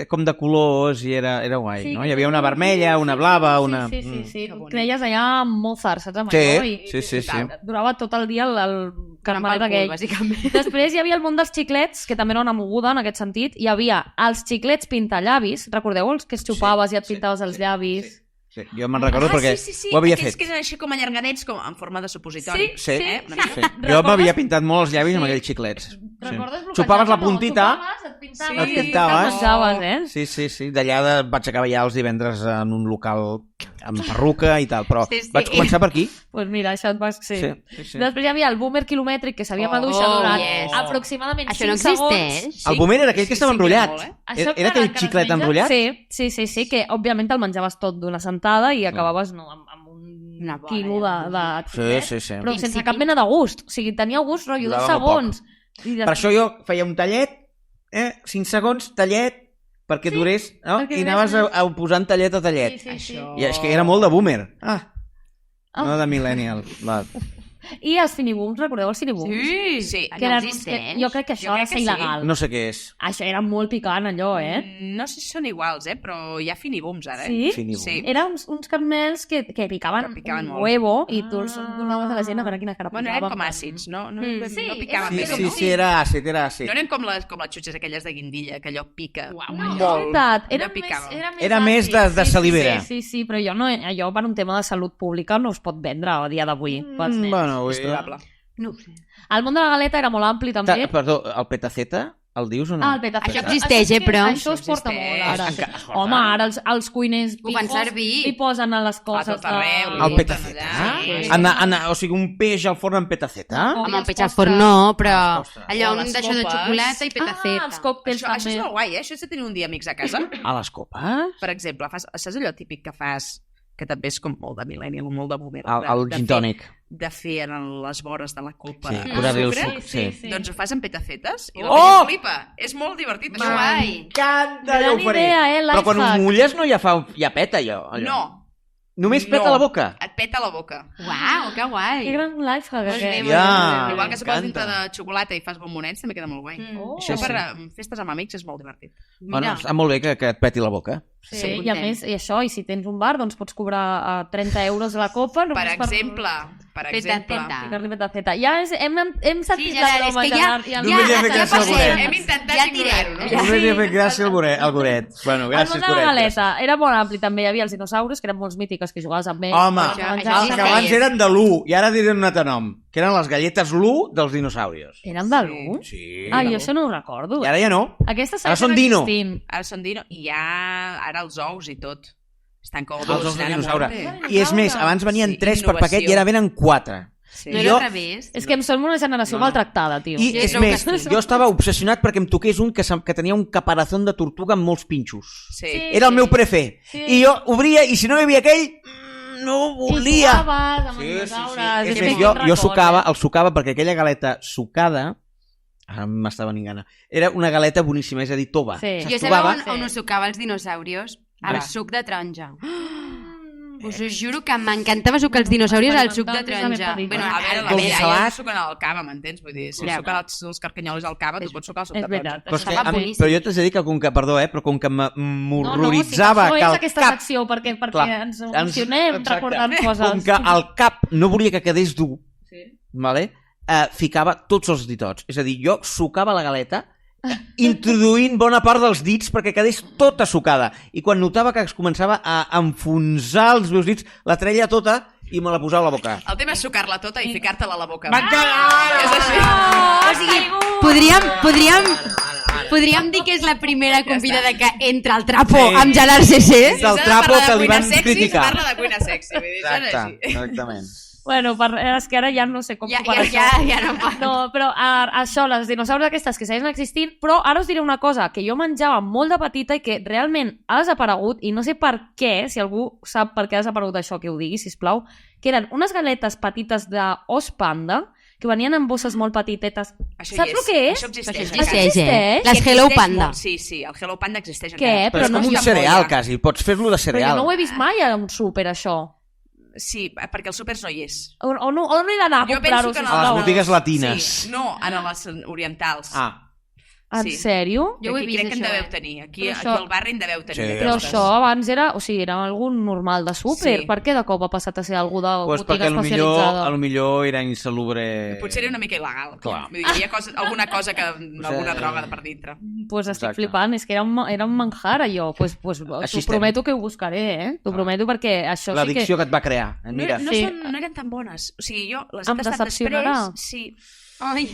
com de colors i era guai, Sí, no? Hi havia una vermella, una blava, una... Sí. Que bonic. Creies allà Mozart, saps? Amb Sí, allò, sí. Durava tot el dia el carmelet Cul, aquell. bàsicament. Després hi havia el món dels xiclets, que també era una moguda en aquest sentit. Hi havia els xiclets pintallavis, recordeu els que es xupaves i et pintaves els llavis? Sí, jo me'n recordo perquè sí. ho havia Aquells fet. que eren així com allargadets, com en forma de supositori. Sí. Una mica. Sí. Jo m'havia pintat molt els llavis amb aquells xiclets. Recordes bloquejar? Xupaves la puntita, et pintaves, Sí, et pintaves. menjaves, eh? Sí. D'allà vaig acabar ja els divendres en un local amb perruca i tal, però Sí. vaig començar per aquí. Pues mira, això et vas... Sí. Sí. Després hi havia el boomer quilomètric, que s'havia maduixat durant aproximadament Això no 5 segons. existeix. El boomer era aquell que estava sí, enrotllat. molt, Això Era aquell que xiclet es menja- enrotllat? Sí, que òbviament te'l menjaves tot d'una sentada i acabaves amb un Una bola, quilo de xiclet, Sí. però sense Insípid. cap mena de gust. O sigui, tenia gust rotllo 2 Durava molt segons. I Per això jo feia un tallet, 5 segons, tallet, perquè durés, no? perquè I anaves durés a posant tallet a tallet. Sí. I és que era molt de boomer. Ah. No de millennial. Va. I els finibooms, recordeu els finibooms? Sí. Que eren uns que, jo crec que això ha de ser il·legal. No sé què és. Això era molt picant, allò, No sé si són iguals, però hi ha finibooms ara. Sí? Finibooms. Sí. Eren uns caramels que picaven, Que picaven un molt. huevo i tu els donaves a la gent a veure quina cara Bueno, posava. eren com àcids, no? No Sí, picaven era- bé, no? Sí, era àcid. No eren com les xutxes aquelles de guindilla, que allò pica. Molt. Era Allò picava. Era més de salivera. Sí, però allò per un tema de salut pública no es pot vendre a dia d'avui. pels nens. Bueno, És probable. No ho sé. El món de la galeta era molt ampli també. Perdó, el petaceta, el dius o no? El petaceta. Això existeix, però... Això es porta molt ara. Existeix. Sí. Home, ara els cuiners Ho fan servir. li posen a les coses. tot arreu, El petaceta? Sí. O sigui, un peix al forn amb petaceta? Amb el peix al forn no, però Ostres. allò O un les d'això de copes. xocolata i petaceta. Els còctels Això és també. molt guai, Això és de tenir un dia amics a casa. A les copes? Per exemple, saps allò típic que fas, que també és com molt de millennial, molt de boomer? El gin tònic. De fer en les vores de la copa Sí, posar-li el sucre? suc, sí. Doncs ho fas amb petacetes i la Oh! gent flipa. És molt divertit, això. Guai. M'encanta, Gran jo ho faré. idea, Però quan ho lifehack. mulles no ja peta allò. No, Només peta No. la boca. et peta la boca. Uau, que guai. Que gran lifehack Molt bé, aquest. molt Ja. Igual que si poses dintre m'encanta. de xocolata i fas bombonets, també queda molt guai. Oh. Això Sí, per sí. festes amb amics és molt divertit. Bueno, està molt bé que et peti la boca. Sí, i a més, i això, i si tens un bar, doncs pots cobrar 30 euros a la copa. Per exemple, Petaceta. Ficar-li petaceta. Ja hem sentit Sí, la ja, broma, és que Gerard, ja Només hi ha fet gràcia al passem. Goret. Hem intentat Ja ignorar-ho, no? tirem. Només hi ha fet gràcia al Goret. Bueno, El gràcies, món de la Goret. galeta era molt ampli, també hi havia els dinosaures, que eren molts mítiques, que jugaves amb ells. Home, Això que abans eren de l'1 i ara diré un altre nom, que eren les galletes l'1 dels dinosaurios. Eren de l'1? Sí. Ah, jo això no ho recordo. I ara ja no. Aquestes Ara són segueixen dino. existint. Ara són dino, i hi ha ara els ous i tot. Estan com Els ous de dinosaure. molt bé. I és més, abans venien Sí, 3 per innovació. paquet i ara venen 4. Sí. No Jo- era al revés. És que em som una generació maltractada, tio. I Jo és trobo més, que sí. jo estava obsessionat perquè em toqués un que tenia un caparazón de tortuga amb molts pinxos. Sí. Era el meu prefer. Sí. I jo obria, i si no hi havia aquell, no ho I volia. jugaves amb els Sí. dinosaures. És i més, feien jo records. el sucava perquè aquella galeta sucada, ara m'està venint gana, era una galeta boníssima, és a dir, tova. Sí. Jo S'estovava, sabia on us sucava els dinosaurios? Amb suc de taronja. Us ho juro que m'encantava sucar els dinosaurios al suc de taronja. Bueno, A veure, la Com vida, salat. ja suquen al cava, m'entens? Vull dir, si Ja. suquen els carcanyolis al cava, tu pots sucar el suc És de veritat. Però, és que, Estava boníssim. però jo t'he de dir que com que, perdó, però com que m'horroritzava no, que és el aquesta cap... secció, perquè Clar, ens emocionem exacte. recordant coses. Com que el cap no volia que quedés dur, vale? Ficava tots els ditots. És a dir, jo sucava la galeta introduint bona part dels dits perquè quedés tota sucada. I quan notava que es començava a enfonsar els meus dits, la treia tota i me la posava a la boca. El tema és sucar-la tota i ficar-te-la a la boca. M'encanta! És així. O sigui, podríem dir que és la primera convidada que entra al trapo Sí. amb Gerard CC. És del trapo que li van criticar. Si parla de cuina sexy, vull dir, això és així. Exactament. Bueno, és que ara ja no sé com Ja superar això. no pot. No, però això, les dinosaures aquestes que segueixen existint, però ara us diré una cosa, que jo menjava molt de petita i que realment ha desaparegut, i no sé per què, si algú sap per què ha desaparegut això, que ho digui, sisplau, que eren unes galetes petites d'os panda, que venien en bosses molt petitetes. Això Saps hi el que és? Això existeix. Això existeix? Les I Hello existeix Panda. molt. Sí, sí, el Hello Panda existeix Què? encara. Però és no com un està cereal, molt, ja. quasi. Pots fer-lo de Però cereal. jo no ho he vist mai a un súper, això. Sí, perquè els súpers no hi és. On he d'anar a Jo comprar-ho, penso que A les sisplau? botigues latines. Sí, no, en les orientals. Ah. En sèrio? Jo ho he Aquí vist, crec que en això, deveu tenir. Aquí Però al barri en deveu tenir. Sí. Però d'aquestes. això abans era, o sigui, era algú normal de súper. Sí. Per què de cop ha passat a ser algú de Pues botiga perquè especialitzada? a lo millor era insalubre... Potser era una mica il·legal. Clar. Vull dir, hi havia alguna cosa que... alguna droga per dintre. Pues estic Exacte. flipant, és que era un manjar allò. Pues Així t'ho estem. prometo que ho buscaré, T'ho prometo perquè això sí que... L'addicció que et va crear. Mira, No, Sí. no eren tan bones. O sigui, jo les Em he tastat decepcionarà. després... Sí. Ai,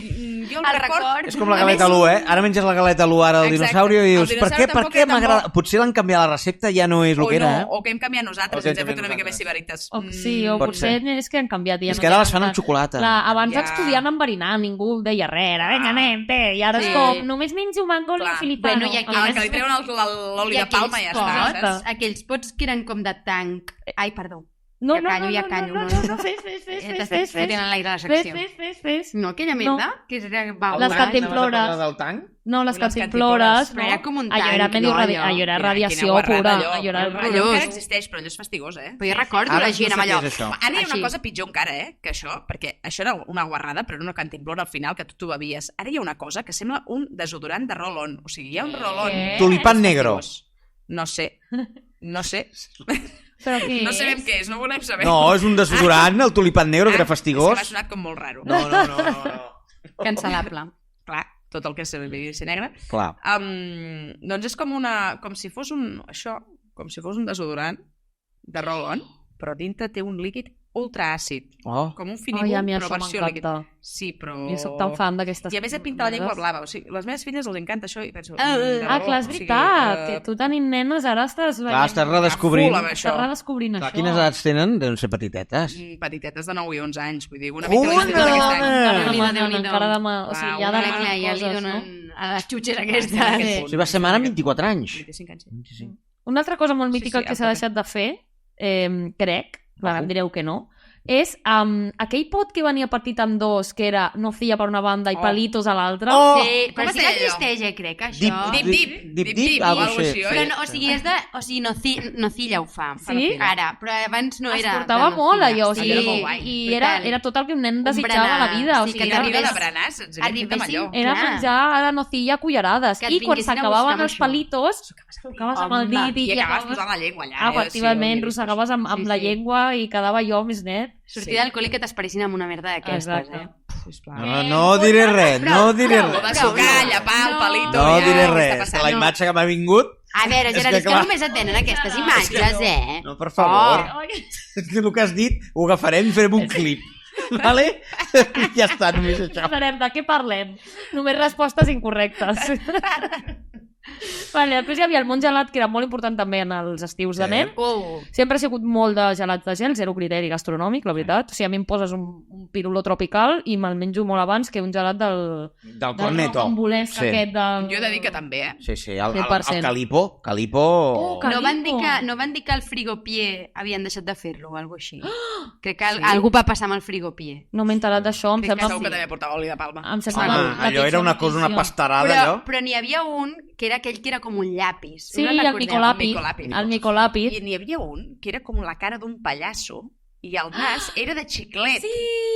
Jo el el record... record. És com la galeta Lu, Ara menges la galeta Lu ara del Exacte. dinosaurio i dius, El per què dinosaurio tampoc era tan m'agrada? bo. Potser l'han canviat la recepta, ja no és el o que era, no, o que hem canviat nosaltres, O que ens hem hem fet una mica canviat més iberites. Sí, o pot potser és que han canviat. I ja És no que ara tenen les fan amb tant. xocolata. Clar, abans Ja. estudiant enverinar, ningú deia res, vinga, anem, i ara és Sí. com, només menjo mango Clar. filipano. Bueno, i aquí- El que li treuen l'oli de palma ja està, saps? Aquells pots que eren com de tanc. Ai, perdó. No, Ja no, callo, no, ja no, callo, no, no, no, no. no, fes, T'estic fes. fotent a l'aire a la secció. Fes. No, aquella merda, que era... Va, Les va, cantimplores. del tanc? No, les Les cantimplores, Però era com un Allò era tanc, medio no, allò? allò era Quina radiació guarrada, pura. allò. Allò era Allò horrorós. encara existeix, però allò és fastigós, Però jo recordo Ara la no gent sé amb què allò... és això. Ara hi ha Així. una cosa pitjor encara, que això, perquè això era una guarrada, però era una cantimplora al final que tu bevies. Ara hi ha una cosa que sembla un desodorant de roll-on. O sigui, hi ha un roll-on... Tulipan negro. No sé. Però què No és? sabem què és, no volem saber. No, és un desodorant, el tulipan negro, que era És que fastigós. m'ha sonat com molt raro. No. Cancel·lable. Clar, tot el que és ser negre. Clar. Doncs és com si fos un desodorant de roll-on, però dintre té un líquid ultraàcid, Oh. com un Ai, finibus, a mi però això versió líquid. m'encanta. Sí, però... Jo soc tan fan d'aquestes... I a més et pinta la llengua blava. O sigui, les meves filles els encanta això i penso... Ah, clar, és veritat. Que tu tenint nenes ara estàs... Clar, estàs redescobrint. full amb això. Estàs redescobrint Clar, això. quines edats tenen? Deuen ser petitetes. Petitetes de 9 i 11 anys, vull dir, una Una mica l'institut dona! d'aquest any. Encara Déu-n'hi-do, demanen, Déu-n'hi-do. encara demanen... O sigui, ja Una demanen Clar, ja li coses, no? donen a les xutxes En aquestes. aquest Sí. punt. Sí, va ser mare amb 24 anys. 25 anys. Sí. Una altra cosa molt mítica sí, que s'ha deixat de fer, crec, clar, em direu que no, és aquell pot que venia partit en dos, que era nocilla per una banda i Oh. palitos a l'altra. Oh! Sí, Com però es sí que deia allò? existeix, crec, això. Dip, algo algo així, així. oi? Però no, o sigui, és de... O sigui, nocilla ho fa. Sí? Ara, però abans no Es era... portava de molt nocilla. allò, o Sí, sigui, era molt guai. i era tot el que un nen desitjava a la vida. O sí, sigui, que Que era, t'arriba de arribés- berenars, ens hem fet amb allò. arribessin- era Clar. menjar a la nocilla a cullerades. Que et I quan vinguessin a s'acabaven buscar els amb això. palitos, tocaves amb el Home, dit I acabes posant la llengua allà. efectivament, rossegaves amb Sí, la sí. llengua i quedava allò més net. Sortir del col·le que t'esperessin amb una merda d'aquestes, Exacte. No diré res, no diré O de res. sucar, llapar, el palito... No ja, diré què està res. passant? La imatge que m'ha vingut... A veure, És Gerard, que és que clar. només et venen aquestes imatges, No, per favor. Ai, És que el que has dit ho agafarem i farem un clip. Vale? Ja està, només això. Parlarem, de què parlem? Només respostes incorrectes. Vale, després hi havia el món gelat, que era molt important també en els estius de Sí. nen. Oh, Sempre he sigut molt de gelats de gel, zero criteri gastronòmic, la veritat. O sigui, a mi em poses un piruló tropical i me'l menjo molt abans que un gelat del Corneto. rocambolesc Sí. aquest del... Jo he de dir que també, Sí, sí, el 100%. Calipo. Calipo... Oh, no van, dir Calipo. que, no van dir que el frigopier havien deixat de fer-lo o alguna així. Crec que algú va passar amb el frigopier. No m'he enterat d'això, em Crec que sembla... segur que també portava oli de palma. Em sembla Home, la allò era una cosa, una notícia. pastarada, allò. Però n'hi havia un que era aquell que era com un llapis. Sí, No el recordeu? Micolàpid. Micolàpid. El Micolàpid. I n'hi havia un que era com la cara d'un pallasso i el nas era de xiclet. Sí,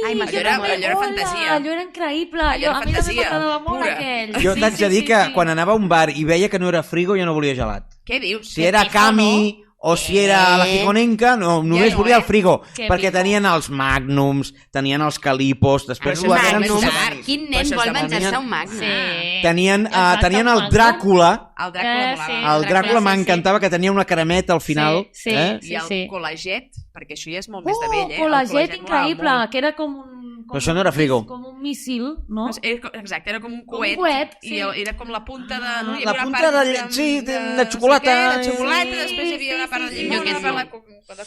Ai, allò era fantasia. Allò era increïble. Allò era A mi també fantasia m'agradava molt pura. aquell. Jo t'haig de dir que quan anava a un bar i veia que no era frigo, jo no volia gelat. Què dius? Si era Cami o si era la Giconenca, no, només no, volia el frigo. Que Perquè pico. tenien els magnums, tenien els calipos, després Però ho això és venen més sus- tard. Quin Però nen això és vol de menjar-se moment. un magne? Sí. Tenien, Exacte, tenien el magnum. Dràcula. El Dràcula sí. molava. El Dràcula sí, m'encantava, que tenia una carameta al final. Sí, I el sí. col·laget, perquè això ja és molt més de vell, El col·laget col·laget increïble, molava molt. que era com un... Però això no era frigo. Com un míssil, no? Exacte, era com un Com un coet. coet, sí. I era com la punta de... No? Hi La havia una punta part de- sí, de xocolata. De xocolata, Sí, després hi havia una part de sí, llimona, sí. una part de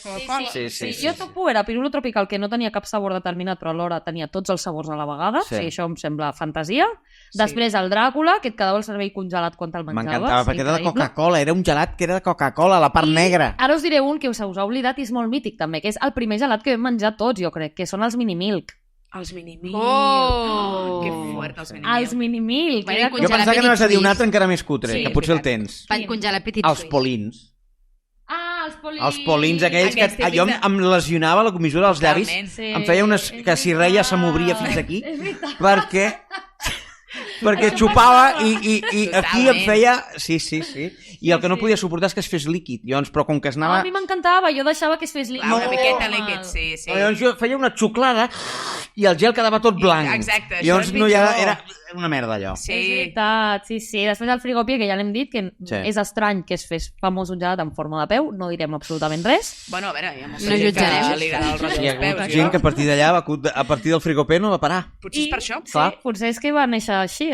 Coca-Cola. Sí, sí, sí. Jo topo era pirulo tropical, que no tenia cap sabor determinat, però alhora tenia tots els sabors a la vegada. Sí. Sí. Això em sembla fantasia. Després el Dràcula, que et quedava el cervell congelat quan te'l menjaves. M'encantava, perquè era de increïble. Coca-Cola, era un gelat que era de Coca-Cola, la part negra. Ara us diré un que us ha oblidat i és molt mític també, que és el primer gelat que vam menjar tots, jo crec, que són els Minimilk. Els Minimilk. Oh! Que fort, els Minimilk. Els Minimilk. Bueno, Era i com... Jo congelar pensava que anaves a dir un Petit altre encara més cutre, Sí, que potser el és veritat. tens. Van congelar petit Els polins. Ah, els polins. Els polins aquells que Aquests típics jo de- em lesionava la comissura dels llavis. Totalment. Sí, Em feia unes... és que si reia se m'obria veritat. fins aquí. És veritat. Perquè perquè xupava i aquí em Totalment. feia... Sí. I el que no podia suportar és que es fes líquid. Llavors, però com que es A anava... mi m'encantava, jo deixava que es fes líquid. Clar, una miqueta Normal. líquid, sí. Llavors jo feia una xuclada i el gel quedava tot blanc. Exacte, això Llavors és no hi ha... pitjor. Era una merda, allò. Sí. És veritat, sí. Després el frigopia, que ja l'hem dit, que Sí. és estrany que es fes famós un gelat en forma de peu, no direm absolutament res. Bueno, a veure, hi ha molta No gent jutjarem. que li agrada el rotllo Hi ha dels peus. hagut gent que a partir d'allà, a partir del frigopé, no va parar. Potser és per això. Sí, Clar. potser és que va néixer així.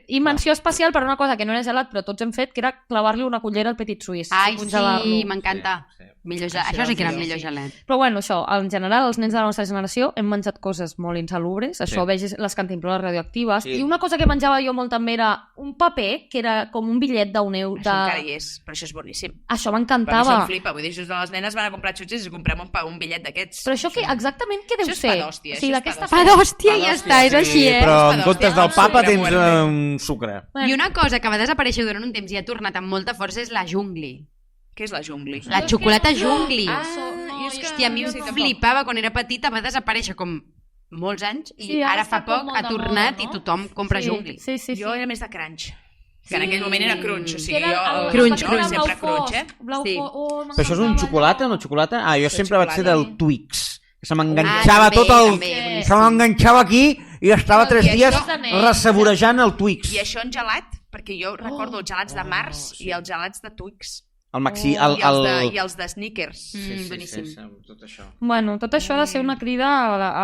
I menció especial per una cosa que no era gelat, però tots hem fet, que era clavar-li una cullera al petit suís. Ai, congelar-lo. sí, m'encanta. Millor gelat. Això sí que era el millor gelat. Però bueno, això, en general, els nens de la nostra generació hem menjat coses molt insalubres. Això, vegis les cantimploles radioactives. Sí. I una cosa que menjava jo molt també era un paper, que era com un bitllet d'un euro. Això encara hi és, però això és boníssim. Això Per mi m'encantava. se'm flipa, vull dir, just les nenes van a comprar xutxes i comprem un bitllet d'aquests. Però això que, exactament què deu Això és ser? pa d'hòstia, O sigui, això és d'aquesta Pa d'hòstia, ja està, és així, Però en Hòstia, comptes del hòstia, papa sucre tens muerte. un sucre. I una cosa que va desaparèixer durant un temps i ha tornat amb molta força és la jungli. Què és la jungli? La xocolata jungli. jo és que Hòstia, a mi em sí, tampoc. flipava quan era petita, va desaparèixer com molts anys i Sí, ara ara fa està com poc molt ha de tornat moda, no? i tothom compra jungli. Sí. Jo era més de crunch. Que en aquell moment era crunch, o sigui, Que era jo... el Crunch, paper crunch. blau sempre fosc, crunch, eh? Blau Sí. fosc. Oh, Però això és un xocolata o no xocolata? Ah, jo sempre vaig ser del xocolata. Twix. Que se m'enganxava també, tot el... també, Se m'enganxava aquí i estava 3 I dies això- ressaborejant el Twix. I això en gelat, perquè jo recordo els gelats de Mars sí. i els gelats de Twix. El Maxi... I els de Snickers. boníssim. tot això. Bueno, tot això ha de ser una crida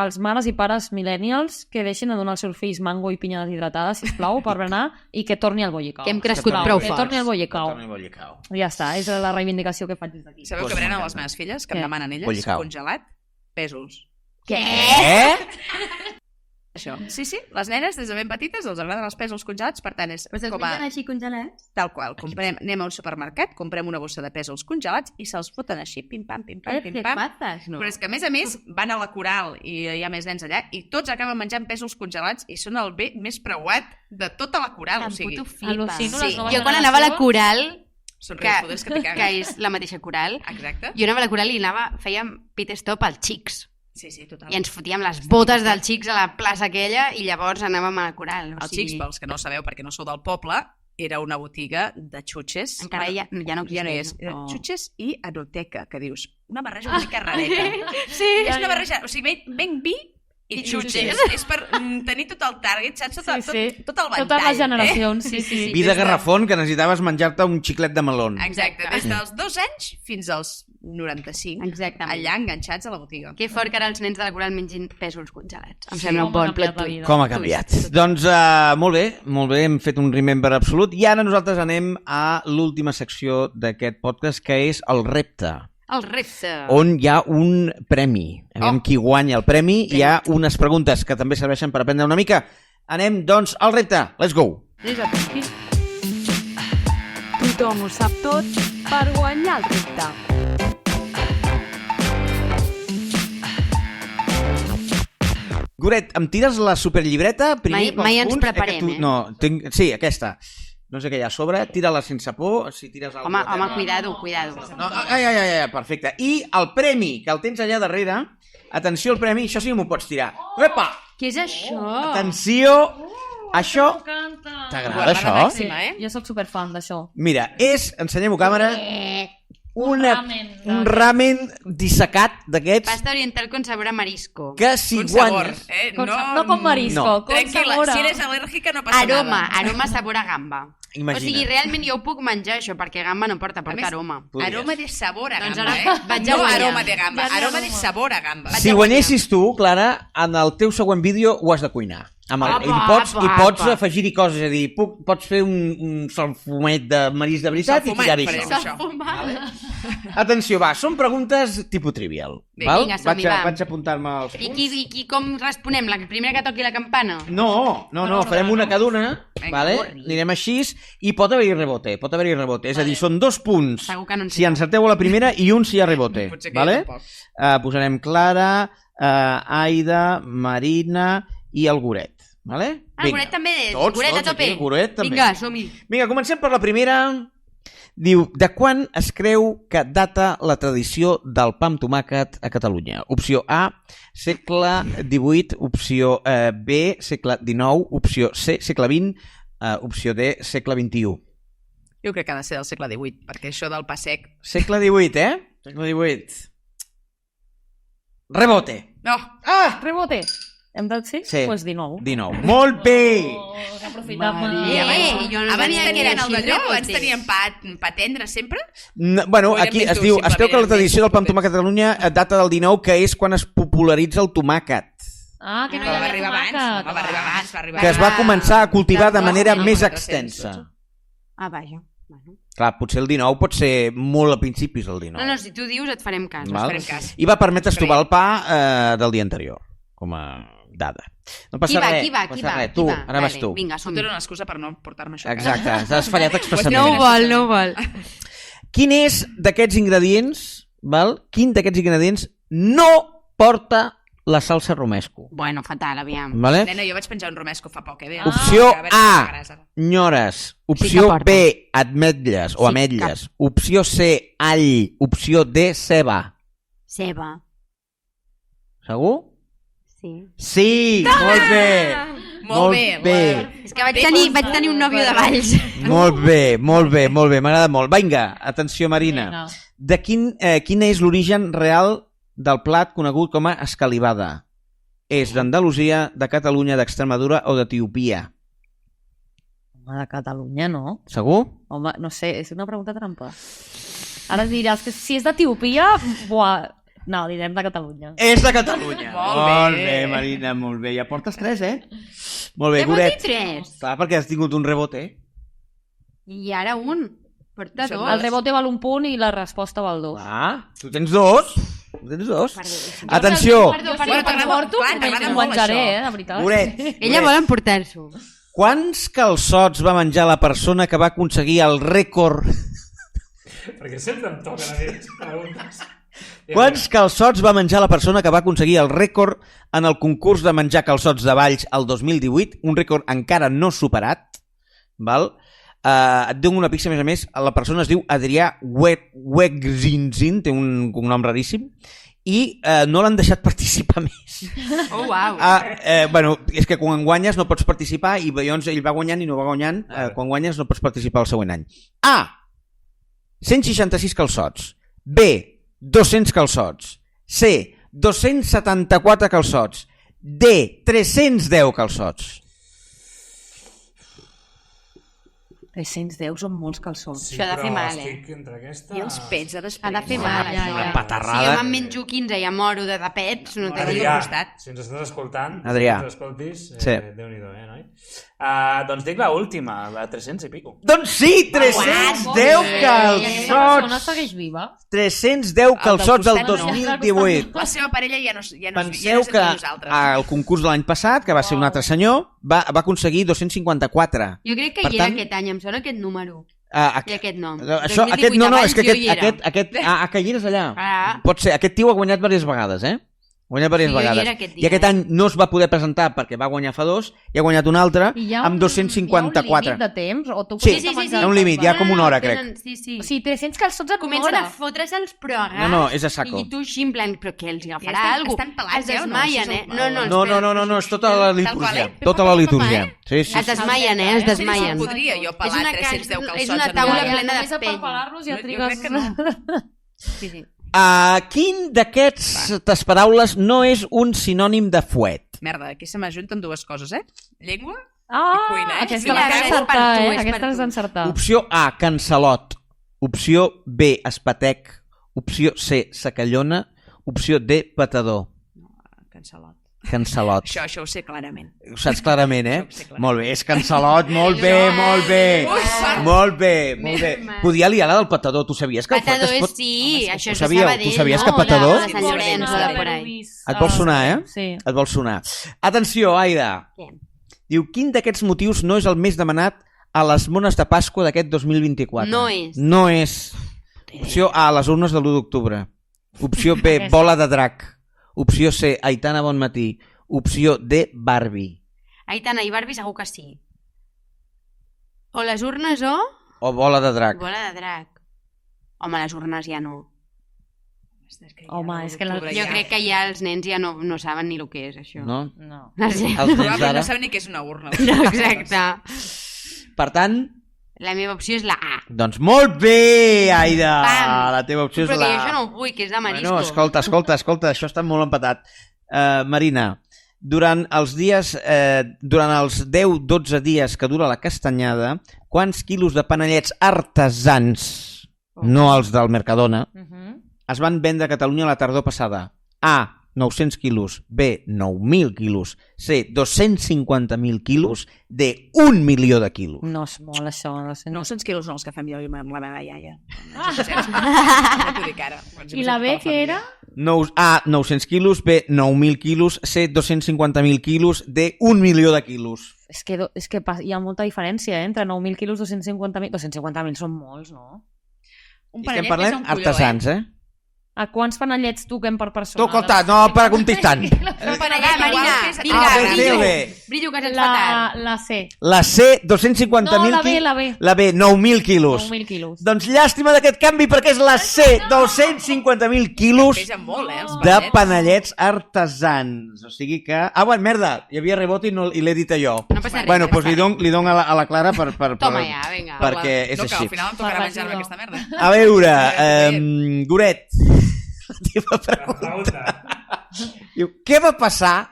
als mares i pares millennials que deixin de donar als seus fills mango i pinya deshidratada, sisplau, per berenar, i que torni al bollicau. Que hem crescut Sisplau, prou que forts. torni al bollicau. Bollicau. Ja està, és la reivindicació que faig des d'aquí. Sabeu Pues que prenen m'encanta. les meves filles, que em Què? demanen elles, Bollicau. congelat, pèsols. Què? Això. Sí, les nenes, des de ben petites, els agraden els pèsols congelats, per tant, és com a... així congelats? Tal qual, anem al supermercat, comprem una bossa de pèsols congelats i se'ls foten així, pim-pam, pim-pam, pim-pam. No. Però és que, a més, van a la coral i hi ha més nens allà i tots acaben menjant pèsols congelats i són el bé més preuat de tota la coral. O sigui, Al·lucino Sí. les noves Jo quan anava a la generacions. coral, són que, refodes que t'hi que cagues. és la mateixa coral, Exacte. jo anava a la coral i fèiem pit stop als xics. Sí, total. I ens fotíem les botes dels xics a la plaça aquella i llavors anàvem a la coral. Els xics, pels que no ho sabeu perquè no sou del poble, era una botiga de xutxes. Encara ja no ja no existeix. és. Xutxes i enoteca, que dius, una barreja una mica rareta. Sí. És una barreja, o sigui, venc vi i xutxes. És per tenir tot el target, saps? Tot el ventall. Totes les generacions, sí. Vida garrafón, que necessitaves menjar-te un xiclet de melón. Exacte, des dels 2 anys fins als 95. Exactament. Allà enganxats a la botiga. Que fort que ara els nens de la coral mengin pèsols congelats. Em Sí, sembla un com ha bon canviat plot la twist. vida. Com ha canviat. Doncs molt bé, hem fet un remember absolut i ara nosaltres anem a l'última secció d'aquest podcast, que és el repte, El repte. on hi ha un premi. Aviam qui guanya el premi. Hi ha unes preguntes que també serveixen per aprendre una mica. Anem, doncs, al repte. Let's go! Tothom ho sap tot per guanyar el repte. Goret, em tires la superllibreta primer Mai- pels mai ens punts? preparem, eh? No, sí, aquesta. No sé què hi ha a sobre. Tira-la sense por. Si tires Home, cuidado. No, ai, perfecte. I el premi, que el tens allà darrere. Atenció al premi, això sí que m'ho pots tirar. Epa! Què és això? Atenció! Això... M'encanta. T'agrada Guarda això? la màxima, eh? Jo sóc superfan d'això. Mira, és, ensenyem-ho a càmera, un ramen dissecat d'aquests Pasta oriental con sabor a marisco. que si Con sabor, guanyes... No com marisco, No. con Tranquil·la, sabor. si eres al·lèrgica no passa Aroma sabor a gamba. Imagina't. O sigui, realment jo ho puc menjar, això, perquè gamba no porta més, aroma. Podries. Aroma de sabor a Doncs gamba, ara vaig a No guanyar. aroma de gamba, Ja no aroma de aroma. sabor a gamba. Si guanyessis tu, Clara, en el teu següent vídeo ho has de cuinar. I pots afegir-hi coses, és a dir, pots fer un salfumet de marisc de veritat i Salfumat, tirar-hi farem això. això. Atenció, va, són preguntes tipus trivial. Bé, Val? vinga, som-hi, va. Vaig apuntar-me els I punts. qui com responem? La primera que toqui la campana? No, farem una cada una, Vinga, vale? Anirem així, i pot haver-hi rebote, És a dir, són 2 punts Segur que no en si encerteu a la primera i un si hi ha rebote, Potser que vale? jo tampoc. Posarem Clara, Aida, Marina i el Goret, vale? El Goret també. Tots, Goret a tots, tope. aquí, el Goret també. Vinga, som-hi. Vinga, comencem per la primera. Diu, de quan es creu que data la tradició del pa amb tomàquet a Catalunya? Opció A, segle XVIII, opció B, segle XIX, opció C, segle XX, opció D, segle XXI. Jo crec que ha de ser del segle XVIII, perquè això del pa sec... Segle XVIII, Segle XVIII. Rebote. No! Rebote. Hem de ser? Sí. Pues 19. 19. Molt bé! Que aprofitam. jo no Abans sabia que tenien era el d'allò, així, abans tenien pa tendre sempre? No, bueno, O eren aquí més es diu, durs, es creu que la simplement, tradició eren del pa amb més tomàquet a Catalunya data del 19, que és quan es popularitza el tomàquet, Ah, que no Però hi va ha arribar abans, tomàquet. va arribar abans, va arribar que es va començar a cultivar de Clar, manera sí, més 400, extensa. Ah, vaja. Bueno. Clar, potser el 19 pot ser molt a principis del 19. No, si tu dius et farem cas. Val? farem cas. I va permetre estovar el pa del dia anterior, com a dada. No passa res. Qui va? Passa res. Tu, ara vas tu. Vinga, Això som-hi. era una excusa per no portar-me això a casa. Exacte, t'has fallat expressament. No ho vol, no ho vol. Quin és d'aquests ingredients, val? Quin d'aquests ingredients no porta la salsa romesco? Bueno, fatal, aviam. Vale? Nena, jo vaig penjar un romesco fa poc, eh? Opció A veure si A, m'agrada ara. nyores. Sí que Opció porta. B, ametlles o Sí, ametlles. Opció C, all. Opció D, ceba. Ceba. Segur? Sí. Sí, molt bé. Molt bé. És que vaig tenir un nòvio de Valls. Molt bé, molt bé, molt bé. M'agrada molt. Vinga, atenció, Marina. Vinga. De quin és l'origen real del plat conegut com a escalivada? És d'Andalusia, de Catalunya, d'Extremadura o d'Etiòpia? Home, de Catalunya, no? Segur? Home, no sé, és una pregunta trampa. Ara diràs que si és d'Etiòpia, buah, no, direm de Catalunya. És de Catalunya. Molt bé. Marina, molt bé. Ja portes 3, Molt bé, Què vol dir Goret. 3? Clar, perquè has tingut un rebote. I ara un. Porta Això dos. El rebote val un punt i la resposta val 2. Ah, tu tens 2. Tu tens 2. Perdó. Atenció. Perdó, Jo sí Bueno, que t'agrada- porto, clar, t'agrada molt menjaré, això. de veritat. Goret. Ella vol emportar-s'ho. Quants calçots va menjar la persona que va aconseguir el rècord? Perquè sempre em toquen aquestes preguntes. Quants calçots va menjar la persona que va aconseguir el rècord en el concurs de menjar calçots de Valls el 2018? Un rècord encara no superat. Val? Et dono una pista, a més, la persona es diu Adrià Wegzinzin, té un cognom raríssim, i no l'han deixat participar més. Oh, uau. Bueno, és que quan guanyes no pots participar i llavors ell va guanyant i no va guanyant. Quan guanyes no pots participar el següent any. A. 166 calçots. B. 200 calçots. C. 274 calçots. D. 310 calçots. 310 són molts calçons. Sí, Això ha de fer però mal, estic entre aquesta... I els pets de després. Ha de fer mal, ja, això. ja. Una Si patarrada. jo me'n menjo 15 i ja moro de pets, no t'he dit. Adrià, costat. si ens estàs escoltant, Adrià. si ens escoltis, Sí. Déu-n'hi-do, noi? Doncs dic l'última, la 300 i pico. Doncs sí, 310 Aquesta persona calçots. segueix viva? 310 calçots del costat no. 2018. La seva parella ja no és Penseu que de nosaltres. al concurs de l'any passat, que va ser un altre senyor, va aconseguir 254. Jo crec que Per hi era tant- aquest any, em sona aquest número. I aquest nom. Això, 2018 aquest, no, abans és que jo hi era. que hi eres allà. Ah. Pot ser, aquest tio ha guanyat diverses vegades, Ha guanyat diverses Sí, jo hi vegades. era aquest dia, I aquest any no es va poder presentar perquè va guanyar fa 2 i ha guanyat un altre I hi ha amb un 254. límit de temps? O tu Sí, pots menjar hi ha un límit, hi ha com una hora, tenen- crec. Sí, sí. O sigui, 300 calçots en una Comencen hora. a fotre's però a gas. No, és a saco. I tu així, en plan, però què els Ja agafarà estan- algú? estan pelats, Es ja, o no? desmaien, Això és el- No, és tota la litúrgia. qual, Tota la litúrgia. Sí, Es sí. desmaien, es Sí, desmaien. sí, Podria jo És pelar una 310 ca- calçots és una en taula una hora. plena de Només a pell. preparar-los ja Jo trigues... crec que no. Sí, sí. Quin d'aquestes paraules no és un sinònim de fuet? Merda, aquí se m'ajunten dues coses, Llengua? Ah, I cuina, aquesta Sí, l'has és per d'encertar, tu, és per Aquesta l'has tu. d'encertar. Opció A, cansalot. Opció B, espatec. Opció C, sacallona. Opció D, patador. Cansalot. Cansalot. Això ho sé clarament. Ho saps clarament, Això ho sé clarament. Molt bé, és cansalot, molt bé, molt bé. Molt bé, molt bé. Més Podia liar la del patador, tu sabies que el fuet Patador es és pot... sí, això és de sabíeu? Sabadell, Tu sabies no? que patador? De Sant Llorenç, de por ahí. Et vol sonar, Sí. Et vol sonar. Atenció, Aida. Què? Diu, quin d'aquests motius no és el més demanat a les mones de Pasqua d'aquest 2024? No és. No és. Opció A, les urnes de l'1 d'octubre. Opció B, bola de drac. Opció C, Aitana Bonmatí. Opció D, Barbie. Aitana i Barbie segur que sí. O les urnes o... o bola de drac? Bola de drac. Home, les urnes ja no. Home, és que Jo crec que ja els nens ja no saben ni el que és, això. No? No. Els nens Probablement d'ara... no saben ni què és una urna. No, exacte. Per tant, La meva opció és la A. doncs molt bé, Aida! Pam! La teva opció és Però la... que jo això no ho vull, que és de marisco. Bueno, escolta, això està molt empatat. Marina, durant els 10-12 dies que dura la castanyada, quants quilos de panellets artesans, no els del Mercadona, es van vendre a Catalunya la tardor passada? A, 900 quilos, B, 9.000 quilos, C, 250.000 quilos, D, 1 milió de quilos. No és molt, això. 900 quilos són els que fem jo i la meva iaia. No t'ho dic ara. I la B, què era? A, 900 quilos, B, 9.000 quilos, C, 250.000 quilos, D, 1 milió de quilos. És que hi ha molta diferència, entre 9.000 quilos i 250.000. 250.000 són molts, no? Un I estem panellet parlant és un colló, artesans, eh? A quants panellets toquem per persona? Tu, escolta, no preguntis tant. Un panellet, Marina, vinga, A, B, C o B? brillo que se'ns fa tard. La C. La C, 250.000 No, la B, quilos. la B. La B, 9.000 quilos. 9.000 quilos. Doncs llàstima d'aquest canvi perquè és la C, 250.000 quilos Pesen molt, els de panellets. panellets artesans. O sigui que... Ah, bueno, merda, hi havia rebot i l'he dit jo. No passa res, Bueno, no doncs li dono a la Clara per Toma ja, vinga. perquè és No, que així. al final em tocarà menjar-me aquesta merda. A veure, Goret, la teva pregunta. Diu, què va passar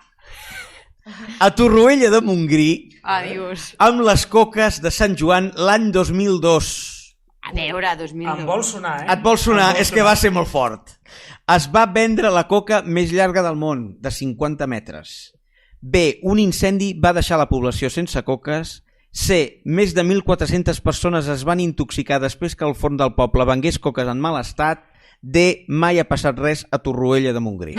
a Torroella de Montgrí Adiós. amb les coques de Sant Joan l'any 2002? A veure, 2002. Em vol sonar, eh? Et vol sonar? És que va ser molt fort. Es va vendre la coca més llarga del món, de 50 metres. B, un incendi va deixar la població sense coques. C, més de 1.400 persones es van intoxicar després que el forn del poble vengués coques en mal estat. D, mai ha passat res a Torroella de Montgrí.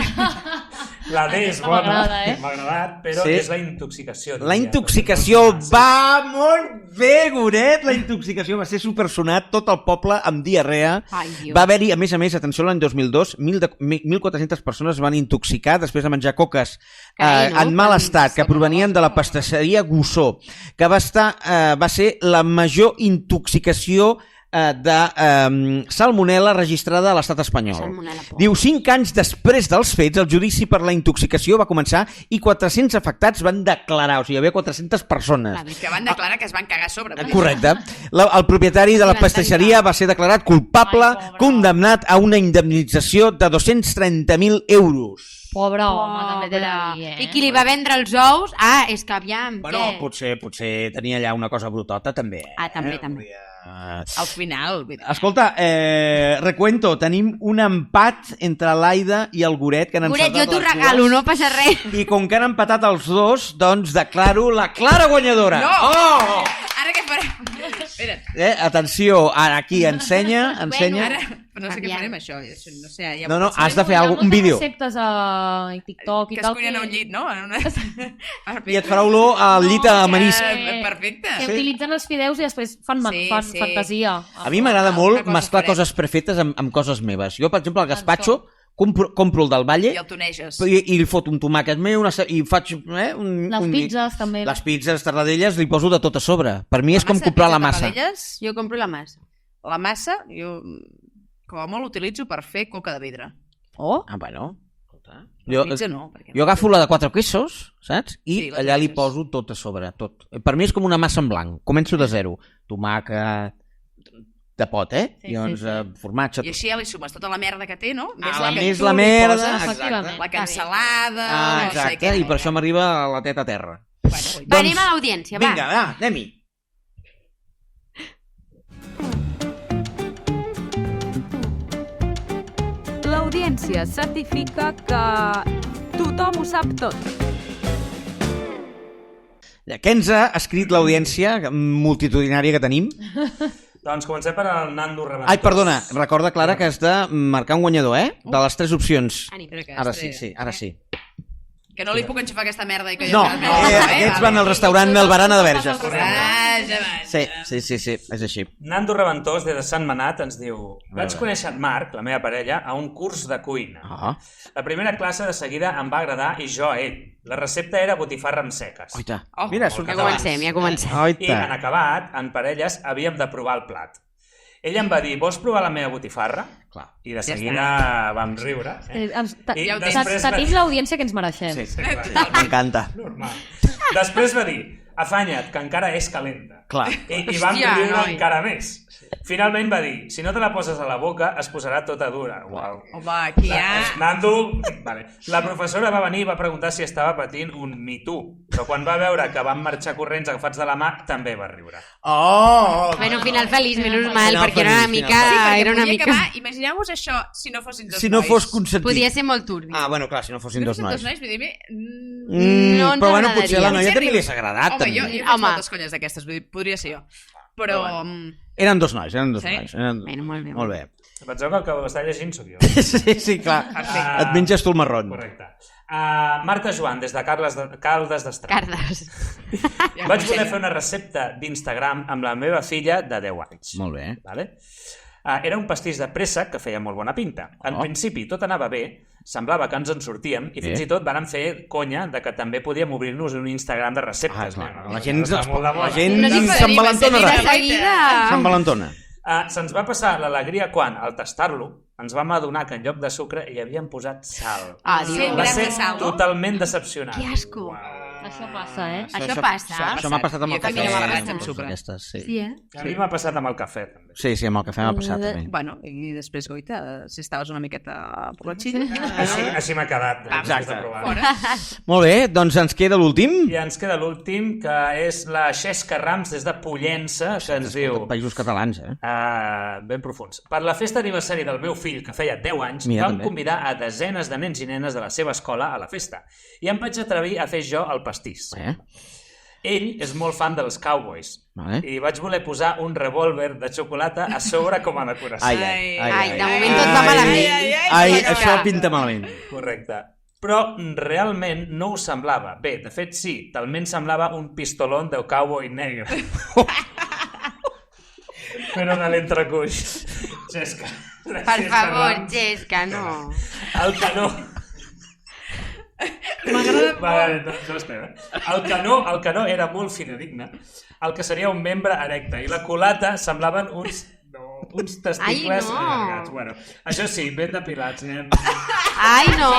La D és bona, M'agrada, eh? m'ha agradat, però Sí. és la intoxicació. La intoxicació va molt bé, Goret! La intoxicació va ser supersonat, tot el poble amb diarrea. Ai, Dios. Va haver-hi, a més, atenció, l'any 2002, 1.400 persones van intoxicar després de menjar coques Carai, no? en mal estat, que provenien de la pastisseria Gussó, que va ser la major intoxicació de salmonel·la registrada a l'estat espanyol. Salmonel·la, por. Diu, 5 anys després dels fets, el judici per la intoxicació va començar i 400 afectats van declarar, o sigui, hi havia 400 persones. Que van declarar que es van cagar a sobre. Correcte. El propietari de la pastisseria va ser declarat culpable, Ai, pobre. condemnat a una indemnització de 230.000 euros. Pobre home, també té de dir, eh? I qui li va vendre els ous? Ah, és que aviam, Bueno, què? potser tenia allà una cosa brutota, també. Ah, també, també. Al final, vull dir. Escolta, recuento, tenim un empat entre l'Aida i el Goret, que han Goret, encertat jo t'ho les regalo, dues. no passa res. I com que han empatat els dos, doncs declaro la Clara guanyadora. No! Oh! Ara què farem? Espera't. Atenció, ara aquí ensenya. Ara, però no sé què farem, això. No sé, ja No, has de fer alguna cosa, un vídeo. Hi ha moltes receptes a TikTok i que es tal. cuinen a un llit, no? En una... I et farà olor al llit a marisc. Perfecte. Que utilitzen els fideus i després fan Sí. fantasia. A mi m'agrada molt cosa mesclar diferent. coses prefetes amb coses meves. Jo, per exemple, el gazpacho, compro el del Valle I el toneges. i li foto un tomàquet meu i faig... Les pizzas, també. Les pizzas, tarradelles, li poso de tot a sobre. Per mi és com comprar la massa. Jo compro la massa. La massa, jo com a molt l'utilitzo per fer coca de vidre. Oh, Ah, bueno. Escolta. La pizza no. Perquè Jo agafo la de 4 quesos, saps? I Sí, la allà li deixes. poso tot a sobre, tot. Per mi és com una massa en blanc. Començo de zero. Tomàquet, de pot, Sí, Llavors, sí. formatge... I així ja li sumes tota la merda que té, no? Més tu la li merda, poses efectivament. la cansalada... no sé exacte, què. i per això m'arriba a la teta a terra. Bueno, Va, anem a l'audiència, va. Vinga, va, anem-hi. L'audiència certifica que tothom ho sap tot. Què ens ha escrit l'audiència multitudinària que tenim? Doncs comencem per el Nando Reventós. Ai, perdona, recorda, Clara, que has de marcar un guanyador, de les 3 opcions. Ànim. Espera que Ara després- sí, ara sí. Que no li puc enxufar aquesta merda i que No, jo... aquests van al restaurant Melbarana de Verges. Sí. Sí, és així. Nando Reventós, des de Sant Manat, ens diu: vaig conèixer en Marc, la meva parella, a un curs de cuina. La primera classe de seguida em va agradar i jo a ell. La recepta era botifarra amb seques. Oita. Oh, Mira, Ja comencem. I en acabat, en parelles, havíem de provar el plat. Ell em va dir: vols provar la meva botifarra? Clar. I de seguida vam riure. I després Tenim l'audiència que ens mereixem. Sí, clar. M'encanta. Normal. Després va dir: afanya't, que encara és calenta. Clar. I vam Hòstia, riure noi. encara més. Finalment va dir: si no te la poses a la boca, es posarà tota dura. Uau. Home, aquí ja... Nando, vale. La professora va venir i va preguntar si estava patint un Me Too, però quan va veure que vam marxar corrents agafats de la mà, també va riure. Bueno, final feliç, menys mal, Final perquè era una feliç, mica... Sí, perquè Era una podia mica... acabar... Imagineu-vos això si no fossin dos Si no nois. fos consentit. Podia ser molt turbi. Ah, bueno, clar, si no fossin Si no dos fossin nois. dos nois, vull dir... No ens però bueno, potser a la agradaria. noia En també sèrio? li hagués agradat. Home, jo també. faig Home. moltes colles d'aquestes, vull dir, podria ser jo. Però... Eren dos nois, Sí? Bueno, molt bé. Molt bé. Penseu que el que ho està llegint sóc jo. Sí, clar. Et menges tu el marrón. Correcte. Marta Joan, des de Caldes d'Estrac. Cardes. Vaig voler fer una recepta d'Instagram amb la meva filla de 10 anys. Molt bé. Vale? Era un pastís de préssec que feia molt bona pinta. En principi tot anava bé, semblava que ens en sortíem i fins i tot vàrem fer conya de que també podíem obrir-nos un Instagram de receptes. La gent Està molt de moda. s'envalentona. De seguida... S'envalentona. Se'ns va passar l'alegria quan, al tastar-lo, ens vam adonar que en lloc de sucre hi havien posat sal. Adiós. Va ser de sal, no? totalment decepcionant. Que asco. Això passa, eh? Això passa? Això m'ha passat amb el Jo també cafè. m'ha passat amb sucre. Aquestes, sí. Sí, A mi m'ha passat amb el cafè, també. Sí, amb el cafè m'ha passat també. Bueno, i després, Goita, si estaves una miqueta borratxilla... Així m'ha quedat. Exacte. després de provar. Molt bé, doncs ens queda l'últim. I ens queda l'últim, que és la Xesca Rams, des de Pollença, que ens diu... Països catalans, ben profuns. Per la festa d'aniversari del meu fill, que feia 10 anys, Mira, vam també. convidar a desenes de nens i nenes de la seva escola a la festa. I em vaig atrevir a fer jo el pastís. Ell és molt fan dels Cowboys. Vale. I vaig voler posar un revòlver de xocolata a sobre com a decoració. Ai, de moment tot va malament. Ai, això pinta malament. Correcte. Però realment no ho semblava. Bé, de fet sí, talment semblava un pistolón del cowboy negre. Però de l'entrecuix. Xesca. Per favor, Xesca, no. El canó. Vale, no espera. El canó era molt finedigne. El que seria un membre erecte. I la culata semblaven uns testicles Ai, no. allargats. Bueno, això sí, ben depilats. Ai, no.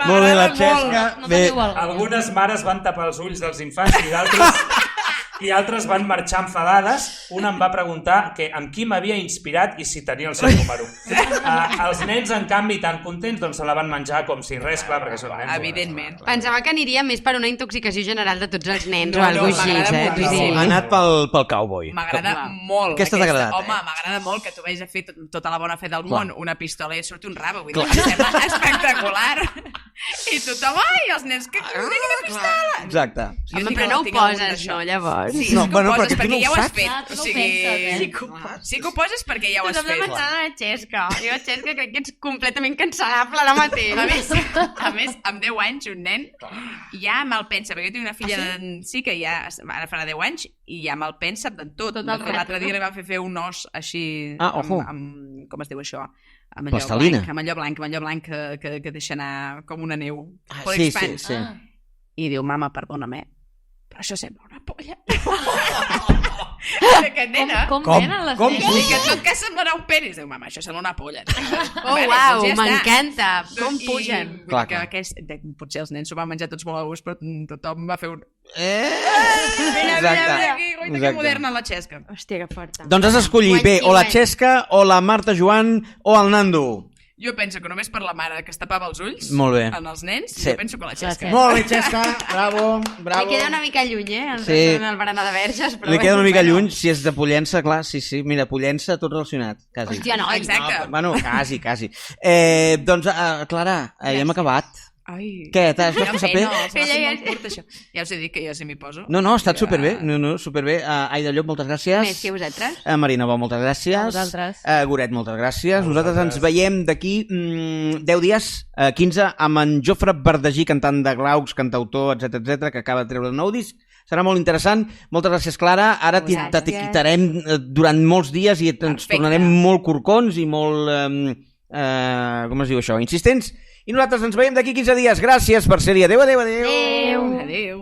Molt bé, la Xesca. Bé, Algunes mares van tapar els ulls dels infants i altres van marxar enfadades. Una em va preguntar amb qui m'havia inspirat i si tenia el seu número. Els nens, en canvi, tan contents, doncs se la van menjar com si res, clar, perquè són nens. Evidentment. Pensava que aniria més per una intoxicació general de tots els nens No, o alguna no, cosa així, m'agrada eh? molt. ha anat pel cowboy. M'agrada molt. Què t'ha agradat? Home, m'agrada molt que tu vagis a fer tota la bona fe del Clar. món, una pistola i et surti un rabo. Vull dir, em sembla espectacular. I tothom, ai, els nens, que una pistola! Exacte. Jo Home, sí que però no ho tinc algun poses, d'això. no, llavors? Sí, No, sí que bueno, ho poses perquè tu no perquè ho ja ho has saps. fet. Ah, tu no O ho sigui, penses, sí que ho poses perquè ja ho has Tothom fet. pensant en la Xesca. Jo, Xesca, crec que ets completament cansable ara mateix. A més, amb 10 anys, un nen ja me'l pensa, perquè jo tinc una filla sí que ja ara farà 10 anys i ja me'l pensa de tot. Tot el De fet, rato. l'altre dia li va fer un os així ojo. amb com es diu això? Amb Plastelina. amb allò blanc que deixa anar com una neu. Sí, sí, sí. I diu, mama, perdona-me, però això sembla una polla. Aquest nena... Com Com? venen les Com? nenes? I que en tot cas semblarà un penis. Diu, mama, això sembla una polla. Oh, uau, m'encanta. Com pugen. Clar, Clar, que potser els nens s'ho van menjar tots molt a gust, però tothom va fer un... Exacte. Mira, que moderna la Xesca. Hòstia, que forta. Doncs has d'escollir bé o la Xesca o la Marta Joan o el Nando. Jo penso que només per la mare que es tapava els ulls Molt bé. en els nens, Sí. jo penso que la Xesca. Molt bé, Xesca. Bravo, bravo. Li queda una mica lluny, eh? El Sí. restaurant del Barana de Verges. Però Li queda una mica bueno. lluny, si és de Pollença, clar, sí, sí. Mira, Pollença, tot relacionat, quasi. Hòstia, no, Exacte. Bueno, quasi. Doncs, Clara, ja hem acabat. Ai. Què, t'has passat bé? No, se m'ha fet molt curt, això. Ja us he dit que jo sí m'hi poso. No, ha estat superbé. No, superbé. Aida Llop, moltes gràcies. Més que vosaltres. Marina Bou, moltes gràcies. A vosaltres. Goret, moltes gràcies. Nosaltres ens veiem d'aquí 10 dies, 15, amb en Jofre Verdagí, cantant de Glaucs, cantautor, etc, que acaba de treure el nou disc. Serà molt interessant. Moltes gràcies, Clara. Ara t'etiquetarem durant molts dies i ens tornarem molt corcons i molt... com es diu això? Insistents. I nosaltres ens veiem d'aquí 15 dies. Gràcies per ser-hi. Adéu, adéu, adéu. Adéu.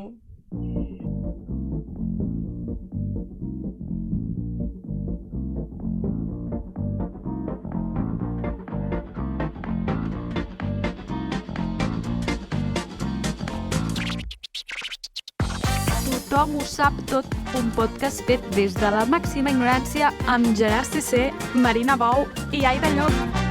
Tothom ho sap tot, un podcast fet des de la màxima ignorància amb Gerard CC, Marina Bou i Aida Llop.